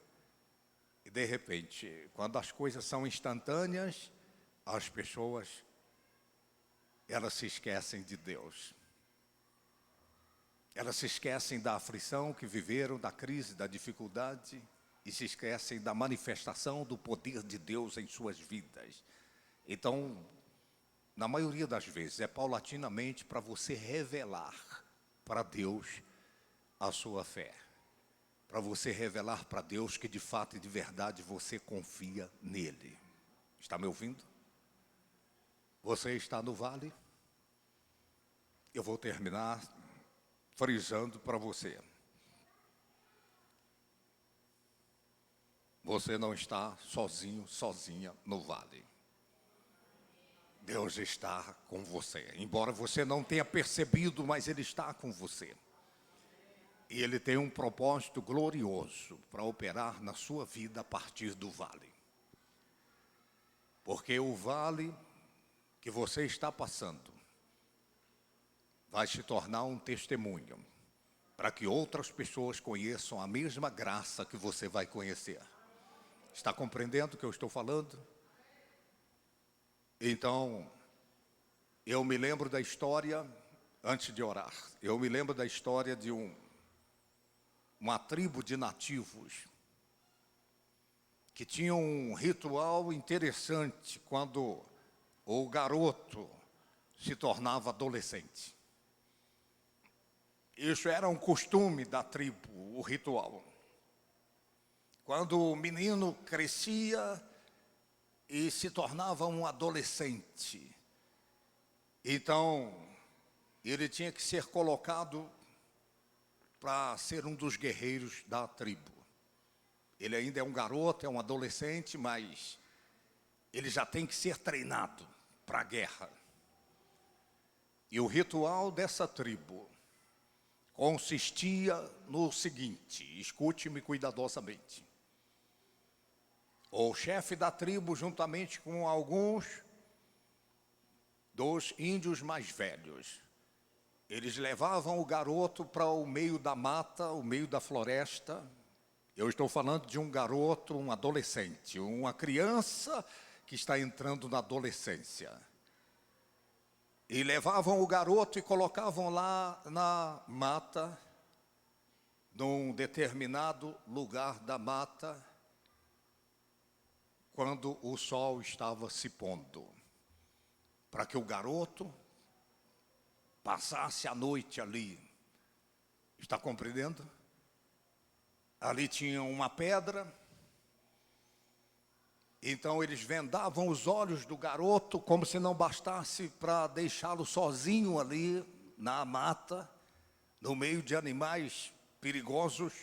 E de repente, quando as coisas são instantâneas, as pessoas, elas se esquecem de Deus. Elas se esquecem da aflição que viveram, da crise, da dificuldade, e se esquecem da manifestação do poder de Deus em suas vidas. Então, na maioria das vezes, é paulatinamente para você revelar para Deus a sua fé. Para você revelar para Deus que de fato e de verdade você confia nele. Está me ouvindo? Você está no vale? Eu vou terminar frisando para você. Você não está sozinho, sozinha no vale. Deus está com você. Embora você não tenha percebido, mas Ele está com você. E Ele tem um propósito glorioso para operar na sua vida a partir do vale. Porque o vale que você está passando vai se tornar um testemunho para que outras pessoas conheçam a mesma graça que você vai conhecer. Está compreendendo o que eu estou falando? Então, eu me lembro da história, antes de orar, eu me lembro da história de uma tribo de nativos que tinha um ritual interessante quando o garoto se tornava adolescente. Isso era um costume da tribo, o ritual. Quando o menino crescia e se tornava um adolescente, então ele tinha que ser colocado para ser um dos guerreiros da tribo. Ele ainda é um garoto, é um adolescente, mas ele já tem que ser treinado para a guerra. E o ritual dessa tribo consistia no seguinte, escute-me cuidadosamente. O chefe da tribo, juntamente com alguns dos índios mais velhos, eles levavam o garoto para o meio da mata, o meio da floresta. Eu estou falando de um garoto, um adolescente, uma criança que está entrando na adolescência. E levavam o garoto e colocavam lá na mata, num determinado lugar da mata, quando o sol estava se pondo, para que o garoto passasse a noite ali. Está compreendendo? Ali tinha uma pedra, então eles vendavam os olhos do garoto, como se não bastasse para deixá-lo sozinho ali na mata, no meio de animais perigosos.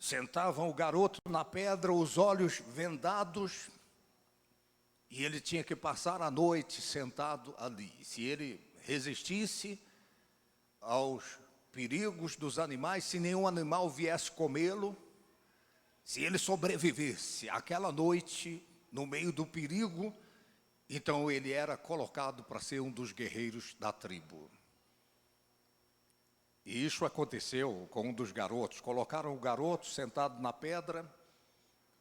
Sentavam o garoto na pedra, os olhos vendados, e ele tinha que passar a noite sentado ali. Se ele resistisse aos perigos dos animais, se nenhum animal viesse comê-lo, se ele sobrevivesse aquela noite no meio do perigo, então ele era colocado para ser um dos guerreiros da tribo. E isso aconteceu com um dos garotos. Colocaram o garoto sentado na pedra,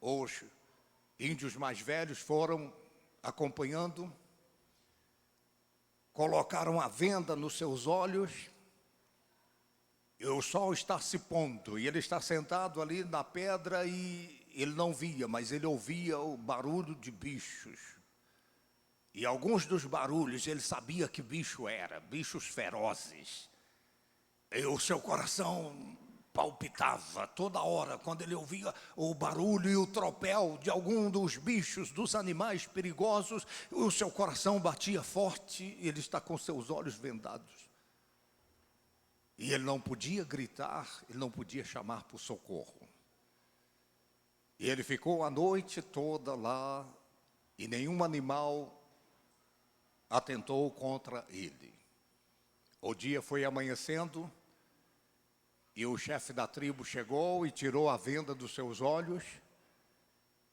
os índios mais velhos foram acompanhando, colocaram a venda nos seus olhos, e o sol está se pondo, e ele está sentado ali na pedra, e ele não via, mas ele ouvia o barulho de bichos. E alguns dos barulhos ele sabia que bicho era, bichos ferozes. E o seu coração palpitava toda hora quando ele ouvia o barulho e o tropel de algum dos bichos, dos animais perigosos. O seu coração batia forte e ele está com seus olhos vendados. E ele não podia gritar, ele não podia chamar por socorro. E ele ficou a noite toda lá e nenhum animal atentou contra ele. O dia foi amanhecendo e o chefe da tribo chegou e tirou a venda dos seus olhos.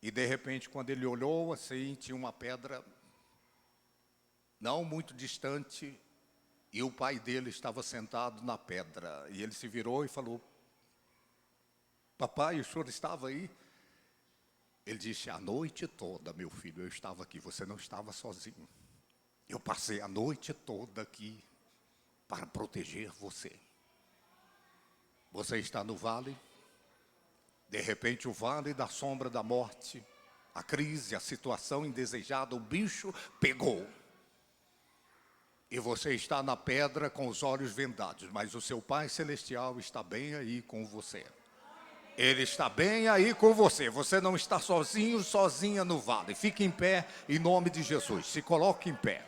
E de repente, quando ele olhou assim, tinha uma pedra não muito distante e o pai dele estava sentado na pedra. E ele se virou e falou: papai, o senhor estava aí? Ele disse: a noite toda, meu filho, eu estava aqui, você não estava sozinho. Eu passei a noite toda aqui para proteger você. Você está no vale, de repente o vale da sombra da morte, a crise, a situação indesejada, o bicho pegou. E você está na pedra com os olhos vendados, mas o seu Pai Celestial está bem aí com você. Ele está bem aí com você. Você não está sozinho, sozinha no vale. Fique em pé em nome de Jesus. Se coloque em pé.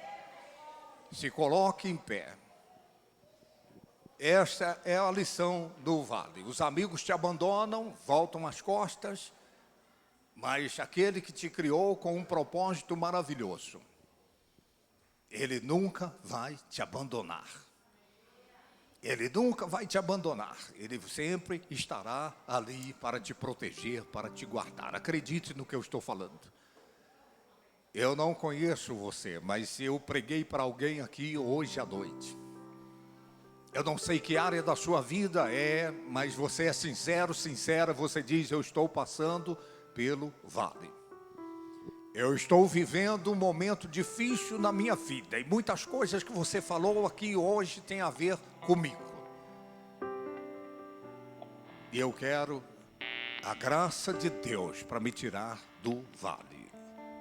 Se coloque em pé. Esta é a lição do vale. Os amigos te abandonam, voltam as costas, mas aquele que te criou com um propósito maravilhoso, ele nunca vai te abandonar. Ele nunca vai te abandonar. Ele sempre estará ali para te proteger, para te guardar. Acredite no que eu estou falando. Eu não conheço você, mas eu preguei para alguém aqui hoje à noite. Eu não sei que área da sua vida é, mas você é sincero, sincera, você diz: eu estou passando pelo vale. Eu estou vivendo um momento difícil na minha vida, e muitas coisas que você falou aqui hoje têm a ver comigo. E eu quero a graça de Deus para me tirar do vale.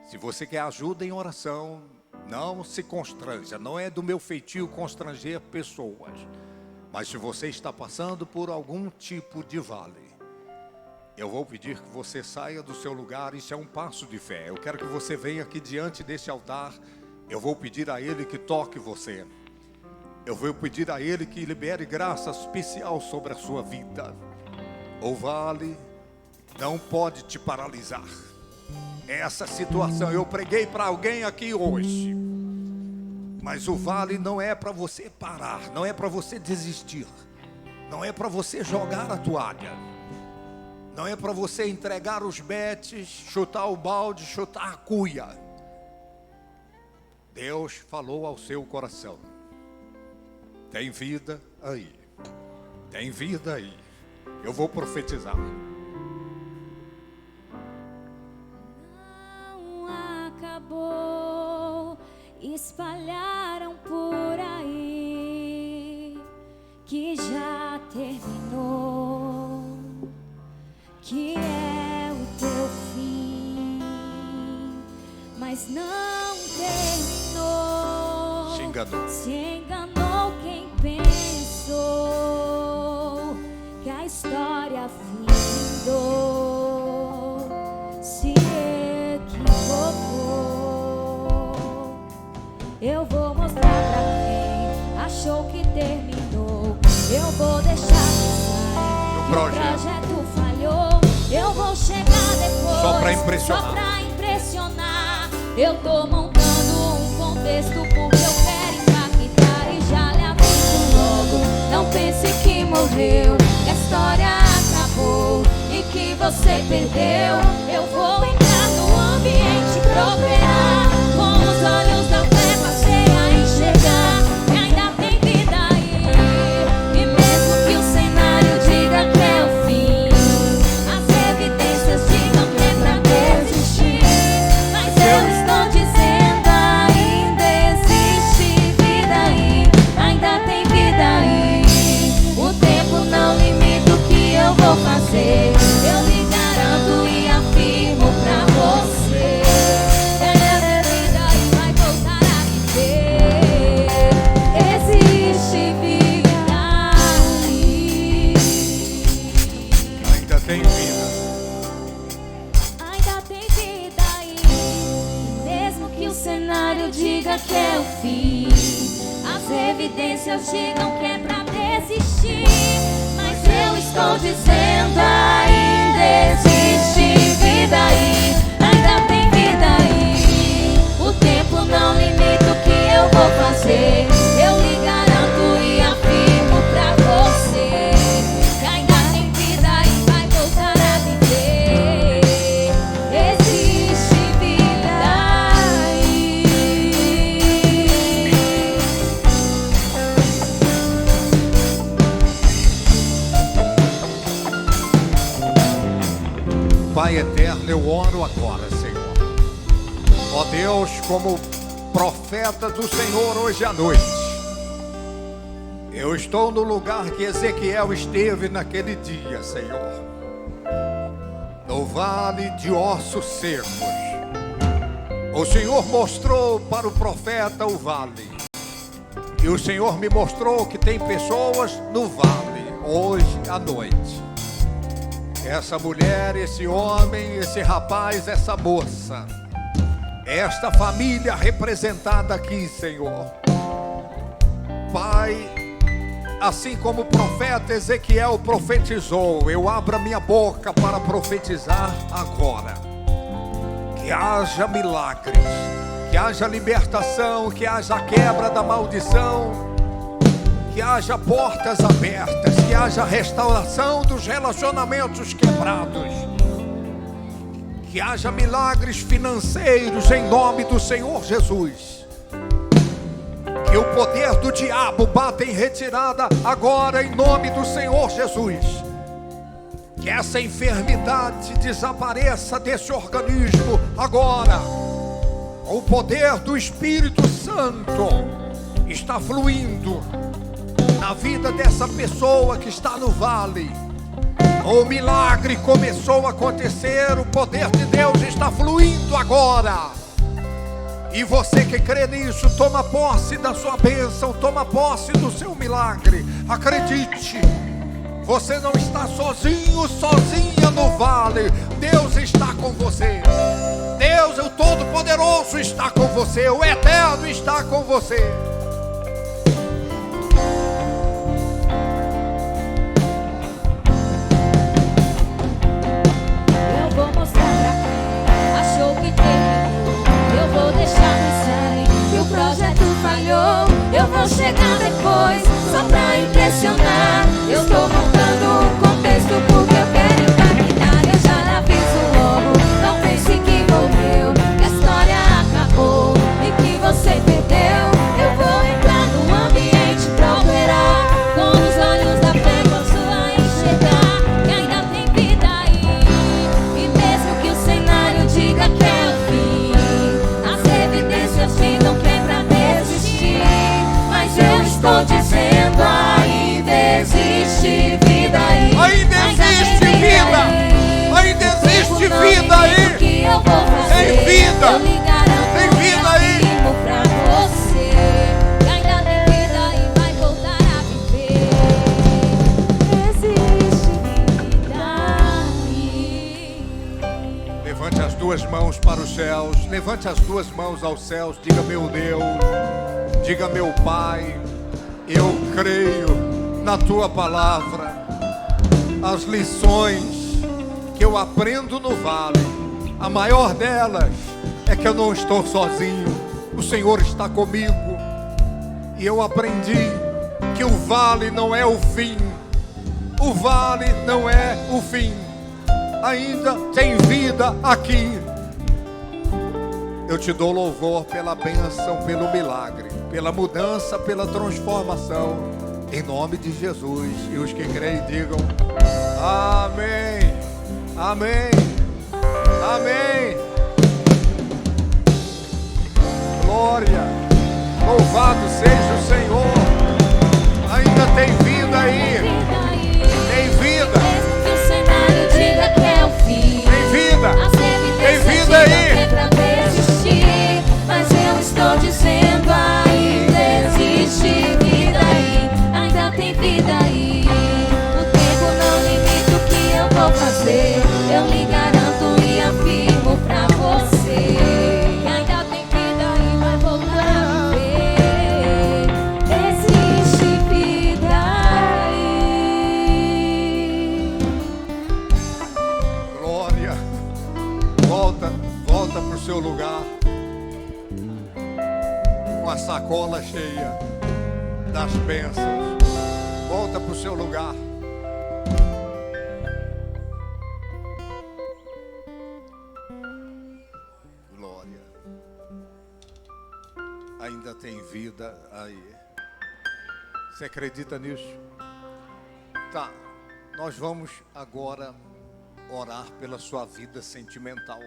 Se você quer ajuda em oração, não se constranja, não é do meu feitio constranger pessoas. Mas se você está passando por algum tipo de vale, eu vou pedir que você saia do seu lugar. Isso é um passo de fé. Eu quero que você venha aqui diante desse altar. Eu vou pedir a Ele que toque você. Eu vou pedir a Ele que libere graça especial sobre a sua vida. O vale não pode te paralisar. Essa situação, eu preguei para alguém aqui hoje, mas o vale não é para você parar, não é para você desistir, não é para você jogar a toalha, não é para você entregar os betes, chutar o balde, chutar a cuia. Deus falou ao seu coração: tem vida aí, tem vida aí. Eu vou profetizar. Espalharam por aí que já terminou, que é o teu fim, mas não terminou. Se enganou. Se enganou quem pensou que a história findou. Se equivocou. Eu vou mostrar pra quem achou que terminou. Eu vou deixar que o projeto falhou. Eu vou chegar depois só pra impressionar. Só pra impressionar. Eu tô montando um contexto porque eu quero impactar. E já lhe aviso logo, não pense que morreu, que a história acabou e que você perdeu. Eu vou entrar no ambiente, procurar com os olhos da fé. Passei a enxergar que ainda tem vida aí. E mesmo que o cenário diga que é o fim, as evidências digam que é pra desistir, mas eu estou dizendo: ainda existe vida cenário diga que é o fim, as evidências digam que é pra desistir, mas eu estou dizendo ainda existe vida aí, ainda tem vida aí. O tempo não limita o que eu vou fazer, eu lhe garanto e afirmo pra você que ainda tem vida e vai voltar a viver. Existe vida aí. Pai eterno, eu oro agora, Senhor. Ó Deus, como profeta do Senhor hoje à noite, eu estou no lugar que Ezequiel esteve naquele dia, Senhor, no vale de ossos secos. O Senhor mostrou para o profeta o vale, e o Senhor me mostrou que tem pessoas no vale hoje à noite. Essa mulher, esse homem, esse rapaz, essa moça, esta família representada aqui, Senhor. Pai, assim como o profeta Ezequiel profetizou, eu abro a minha boca para profetizar agora. Que haja milagres, que haja libertação, que haja quebra da maldição, que haja portas abertas, que haja restauração dos relacionamentos quebrados, que haja milagres financeiros em nome do Senhor Jesus. Que o poder do diabo bata em retirada agora em nome do Senhor Jesus. Que essa enfermidade desapareça desse organismo agora. O poder do Espírito Santo está fluindo na vida dessa pessoa que está no vale. O milagre começou a acontecer, o poder de Deus está fluindo agora. E você que crê nisso, toma posse da sua bênção, toma posse do seu milagre. Acredite, você não está sozinho, sozinha no vale. Deus está com você. Deus, o Todo-Poderoso, está com você. O Eterno está com você. Eu vou chegar depois, só pra impressionar. Eu tô montando um contexto porque eu quero impactar. Eu já lhe aviso logo, não pense que morreu, que a história acabou e que você perdeu. Eu vou entrar no ambiente pra operar, com os olhos da fé posso enxergar que ainda tem vida aí. E mesmo que o cenário diga que é o fim, as evidências digam que é pra desistir, mas eu estou dizendo ainda existe vida aí. Ainda existe vida. Ainda existe vida aí. Tem vida. Tem vida aí. Pra você que ainda tem vida aí, vai voltar a viver. Existe vida aí. Levante as duas mãos para os céus. Levante as duas mãos aos céus. Diga: meu Deus, diga: meu Pai, eu creio na tua palavra. As lições que eu aprendo no vale, a maior delas é que eu não estou sozinho. O Senhor está comigo. E eu aprendi que o vale não é o fim. O vale não é o fim. Ainda tem vida aqui. Eu te dou louvor pela bênção, pelo milagre, pela mudança, pela transformação, em nome de Jesus. E os que creem digam amém, amém, amém. Glória, louvado seja o Senhor. Ainda tem vida aí. Tem vida. Mesmo que o cenário diga que é o fim, Tem vida. as Tem evidências vida digam aí. que é pra desistir, mas eu estou dizendo ainda existe vida aí, ainda tem vida aí. O tempo não limita o que eu vou fazer, eu lhe garanto e afirmo pra com a sacola cheia das bênçãos. Volta para o seu lugar. Glória. Ainda tem vida aí. Você acredita nisso? Tá. Nós vamos agora orar pela sua vida sentimental.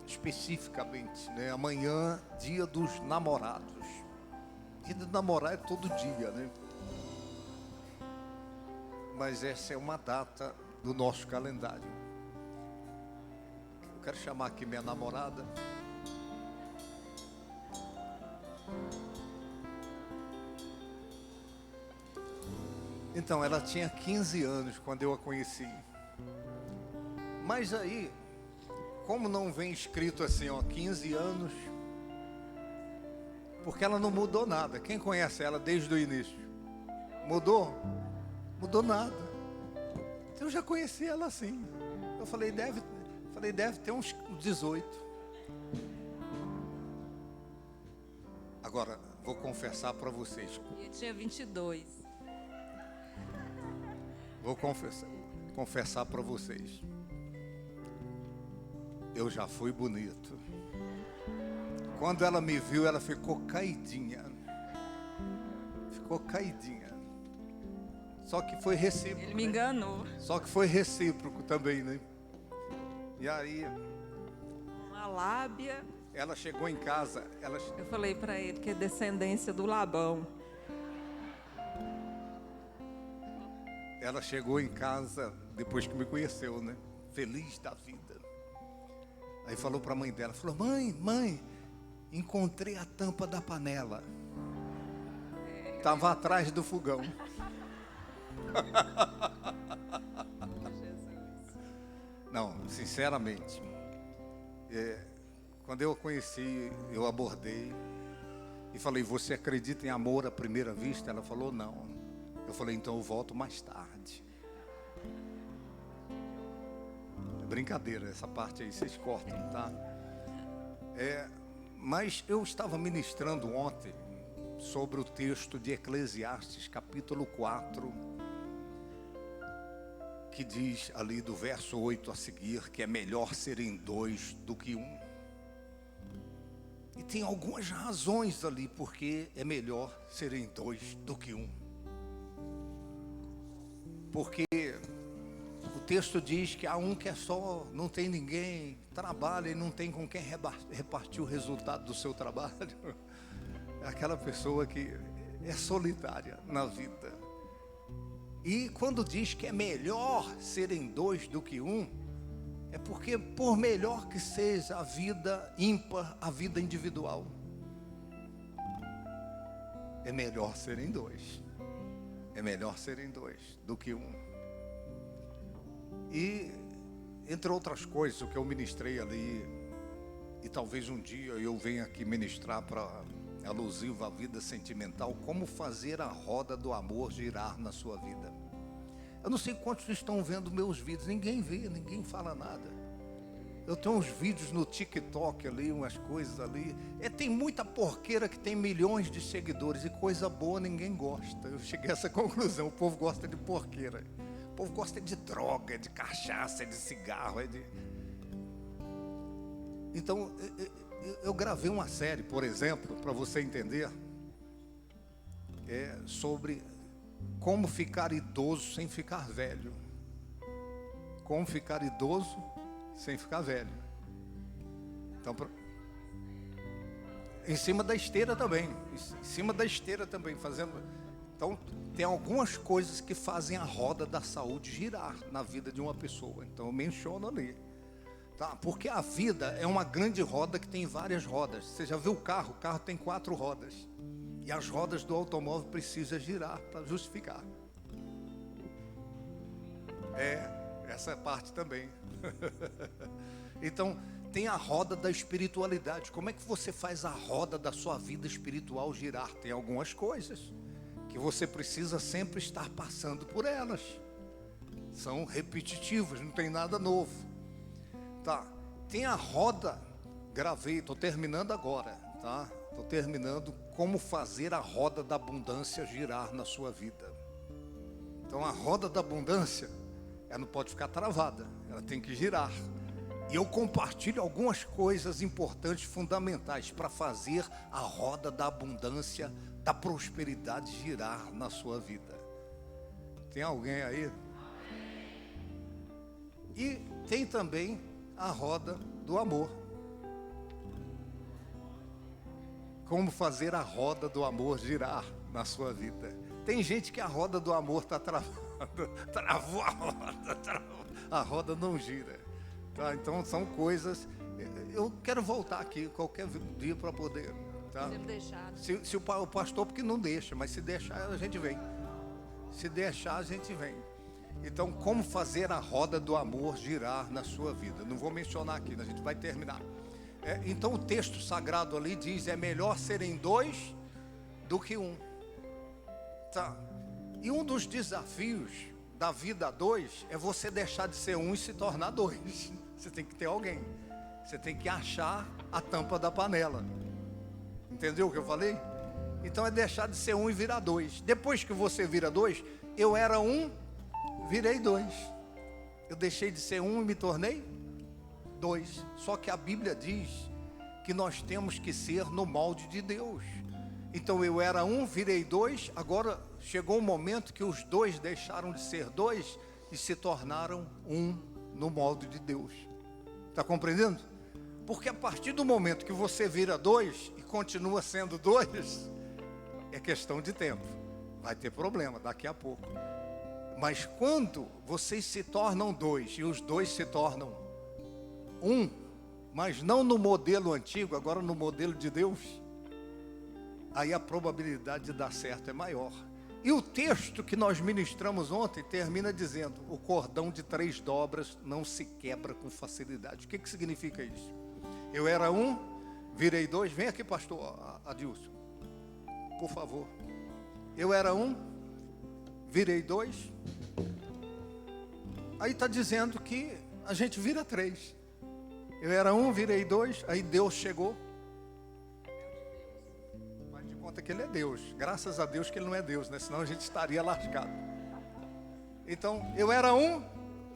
Especificamente, né? Amanhã, dia dos namorados. Dia de namorar é todo dia, né? Mas essa é uma data do nosso calendário. Eu quero chamar aqui minha namorada. Então, ela tinha 15 anos quando eu a conheci. Mas aí, como não vem escrito assim, ó, 15 anos, porque ela não mudou nada. Quem conhece ela desde o início? Mudou? Mudou nada. Então eu já conheci ela assim. Eu falei, deve ter uns 18. Agora, vou confessar para vocês. Eu tinha 22. Vou confessar para vocês. Eu já fui bonito. Quando ela me viu, ela ficou caidinha. Ficou caidinha. Só que foi recíproco. Ele me enganou. Só que foi recíproco também, né? E aí, Uma lábia. ela chegou em casa. Eu falei pra ele que é descendência do Labão. Ela chegou em casa depois que me conheceu, né? Feliz da vida. Aí falou para a mãe dela, falou, mãe, encontrei a tampa da panela. Estava atrás do fogão. Não, sinceramente, quando eu a conheci, eu abordei e falei, você acredita em amor à primeira vista? Ela falou, não. Eu falei, então eu volto mais tarde. É brincadeira, essa parte aí vocês cortam, tá? Mas eu estava ministrando ontem sobre o texto de Eclesiastes, capítulo 4, que diz ali do verso 8 a seguir, que é melhor serem dois do que um. E tem algumas razões ali, porque é melhor serem dois do que um. Porque o texto diz que há um que é só, não tem ninguém, trabalha e não tem com quem repartir o resultado do seu trabalho. É aquela pessoa que é solitária na vida. E quando diz que é melhor serem dois do que um, é porque por melhor que seja a vida ímpar, a vida individual, é melhor serem dois. É melhor serem dois do que um. E, entre outras coisas, o que eu ministrei ali, e talvez um dia eu venha aqui ministrar para alusivo à vida sentimental, como fazer a roda do amor girar na sua vida. Eu não sei quantos estão vendo meus vídeos, ninguém vê, ninguém fala nada. Eu tenho uns vídeos no TikTok ali, umas coisas ali. Tem muita porqueira que tem milhões de seguidores e coisa boa ninguém gosta. Eu cheguei a essa conclusão, o povo gosta de porqueira. O povo gosta de droga, de cachaça, de cigarro. Então, eu gravei uma série, por exemplo, para você entender, sobre como ficar idoso sem ficar velho. Como ficar idoso sem ficar velho. Então, em cima da esteira também. Em cima da esteira também, fazendo. Então, tem algumas coisas que fazem a roda da saúde girar na vida de uma pessoa. Então, eu menciono ali. Tá? Porque a vida é uma grande roda que tem várias rodas. Você já viu o carro? O carro tem 4 rodas. E as rodas do automóvel precisam girar para justificar. Essa parte também. Então, tem a roda da espiritualidade. Como é que você faz a roda da sua vida espiritual girar? Tem algumas coisas que você precisa sempre estar passando por elas. São repetitivas, não tem nada novo. Tá? Tem a roda gravei, estou terminando agora, tá? Estou terminando como fazer a roda da abundância girar na sua vida. Então a roda da abundância, ela não pode ficar travada, ela tem que girar. E eu compartilho algumas coisas importantes, fundamentais, para fazer a roda da abundância, da prosperidade girar na sua vida. Tem alguém aí? E tem também a roda do amor. Como fazer a roda do amor girar na sua vida. Tem gente que a roda do amor está travada. Travou a roda, a roda não gira. Tá? Então são coisas. Eu quero voltar aqui qualquer dia para poder. Tá? Se o pastor, porque não deixa, mas se deixar a gente vem. Se deixar a gente vem. Então, como fazer a roda do amor girar na sua vida? Não vou mencionar aqui, a gente vai terminar. Então o texto sagrado ali diz: é melhor serem dois do que um. Tá. E um dos desafios da vida a dois é você deixar de ser um e se tornar dois. Você tem que ter alguém. Você tem que achar a tampa da panela. Entendeu o que eu falei? Então é deixar de ser um e virar dois. Depois que você vira dois, eu era um, virei dois. Eu deixei de ser um e me tornei dois. Só que a Bíblia diz que nós temos que ser no molde de Deus. Então eu era um, virei dois. Agora chegou um momento que os dois deixaram de ser dois e se tornaram um no molde de Deus. Está compreendendo? Porque a partir do momento que você vira dois e continua sendo dois, é questão de tempo. Vai ter problema daqui a pouco. Mas quando vocês se tornam dois e os dois se tornam um, mas não no modelo antigo, agora no modelo de Deus, aí a probabilidade de dar certo é maior. E o texto que nós ministramos ontem termina dizendo: o cordão de 3 dobras não se quebra com facilidade. O que significa isso? Eu era um, virei dois. Vem aqui, pastor Adilson, por favor. Eu era um, virei dois. Aí está dizendo que a gente vira 3. Eu era um, virei dois. Aí Deus chegou. Faz de conta que Ele é Deus. Graças a Deus que Ele não é Deus, né? Senão a gente estaria lascado. Então, eu era um,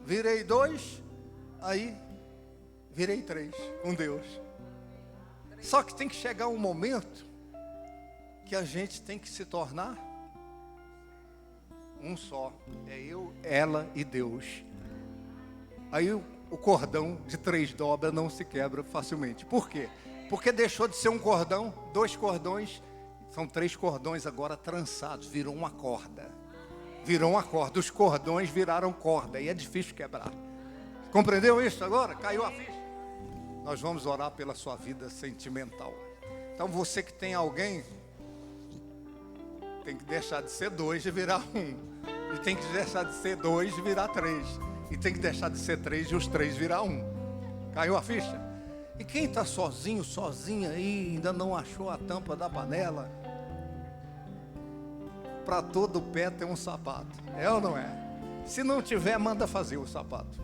virei dois. Aí virei 3 com Deus. Só que tem que chegar um momento que a gente tem que se tornar um só. É eu, ela e Deus. Aí o cordão de 3 dobras não se quebra facilmente. Por quê? Porque deixou de ser um cordão, 2 cordões, são 3 cordões agora trançados, virou uma corda. Virou uma corda, os cordões viraram corda e é difícil quebrar. Compreendeu isso agora? Caiu a ficha? Nós vamos orar pela sua vida sentimental. Então você que tem alguém, tem que deixar de ser 2 e virar 1. E tem que deixar de ser 2 e virar 3. E tem que deixar de ser 3 e os 3 virar 1. Caiu a ficha? E quem está sozinho, sozinha aí, ainda não achou a tampa da panela? Para todo pé tem um sapato. É ou não é? Se não tiver, manda fazer o sapato.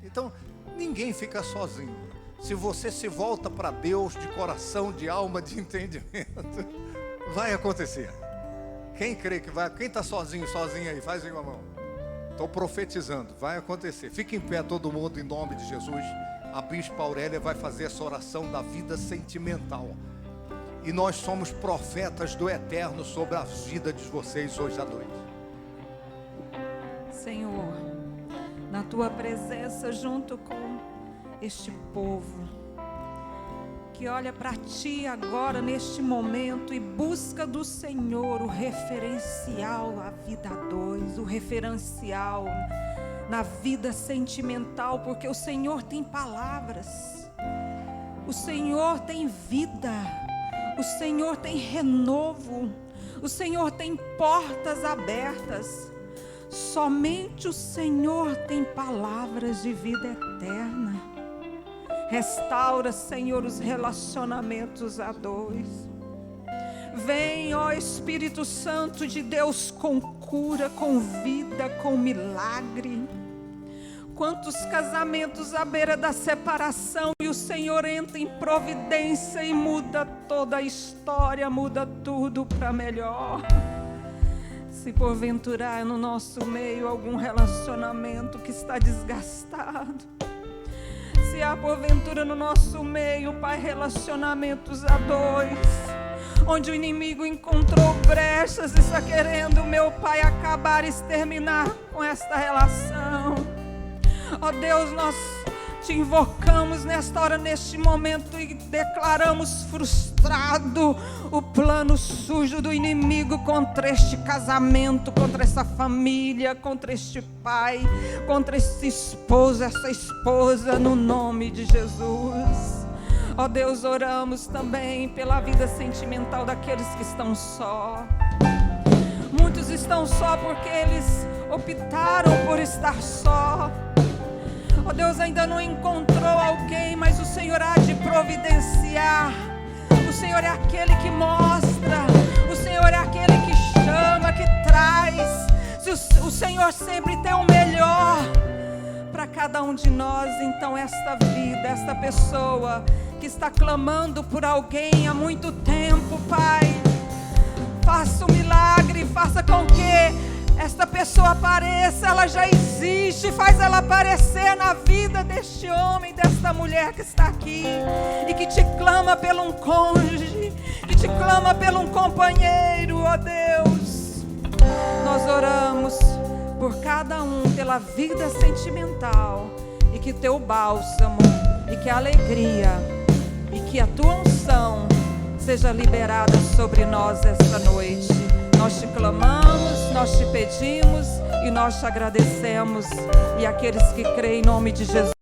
Então, ninguém fica sozinho. Se você se volta para Deus de coração, de alma, de entendimento, vai acontecer. Quem crê que vai? Quem está sozinho, sozinha aí? Faz com a mão. Estou profetizando, vai acontecer. Fique em pé todo mundo em nome de Jesus. A Bispa Aurélia vai fazer essa oração da vida sentimental. E nós somos profetas do Eterno sobre a vida de vocês hoje à noite. Senhor, na Tua presença junto com este povo que olha para Ti agora neste momento e busca do Senhor o referencial à vida 2, o referencial na vida sentimental, porque o Senhor tem palavras, o Senhor tem vida, o Senhor tem renovo, o Senhor tem portas abertas. Somente o Senhor tem palavras de vida eterna. Restaura, Senhor, os relacionamentos a 2. Vem, ó Espírito Santo de Deus, com cura, com vida, com milagre, Quantos casamentos à beira da separação e o Senhor entra em providência e muda toda a história, muda tudo para melhor. Se porventura há no nosso meio algum relacionamento que está desgastado, se há porventura no nosso meio, Pai, relacionamentos a dois, onde o inimigo encontrou brechas e está querendo, meu Pai, acabar, exterminar com esta relação. Ó Deus, nós te invocamos nesta hora, neste momento, e declaramos frustrado o plano sujo do inimigo contra este casamento, contra essa família, contra este pai, contra esse esposo, essa esposa, no nome de Jesus. Ó Deus, oramos também pela vida sentimental daqueles que estão só. Muitos estão só porque eles optaram por estar só. Ó Deus, ainda não encontrou alguém, mas o Senhor há de providenciar. O Senhor é aquele que mostra, o Senhor é aquele que chama, que traz. O Senhor sempre tem o melhor para cada um de nós. Então esta vida, esta pessoa que está clamando por alguém há muito tempo, Pai, faça um milagre, faça com que esta pessoa apareça. Ela já existe, faz ela aparecer na vida deste homem, desta mulher que está aqui e que te clama pelo um cônjuge, que te clama pelo um companheiro. Ó Deus, nós oramos por cada um, pela vida sentimental, e que teu bálsamo, e que a alegria, e que a tua unção seja liberada sobre nós esta noite. Nós te clamamos, nós te pedimos e nós te agradecemos. E aqueles que creem em nome de Jesus.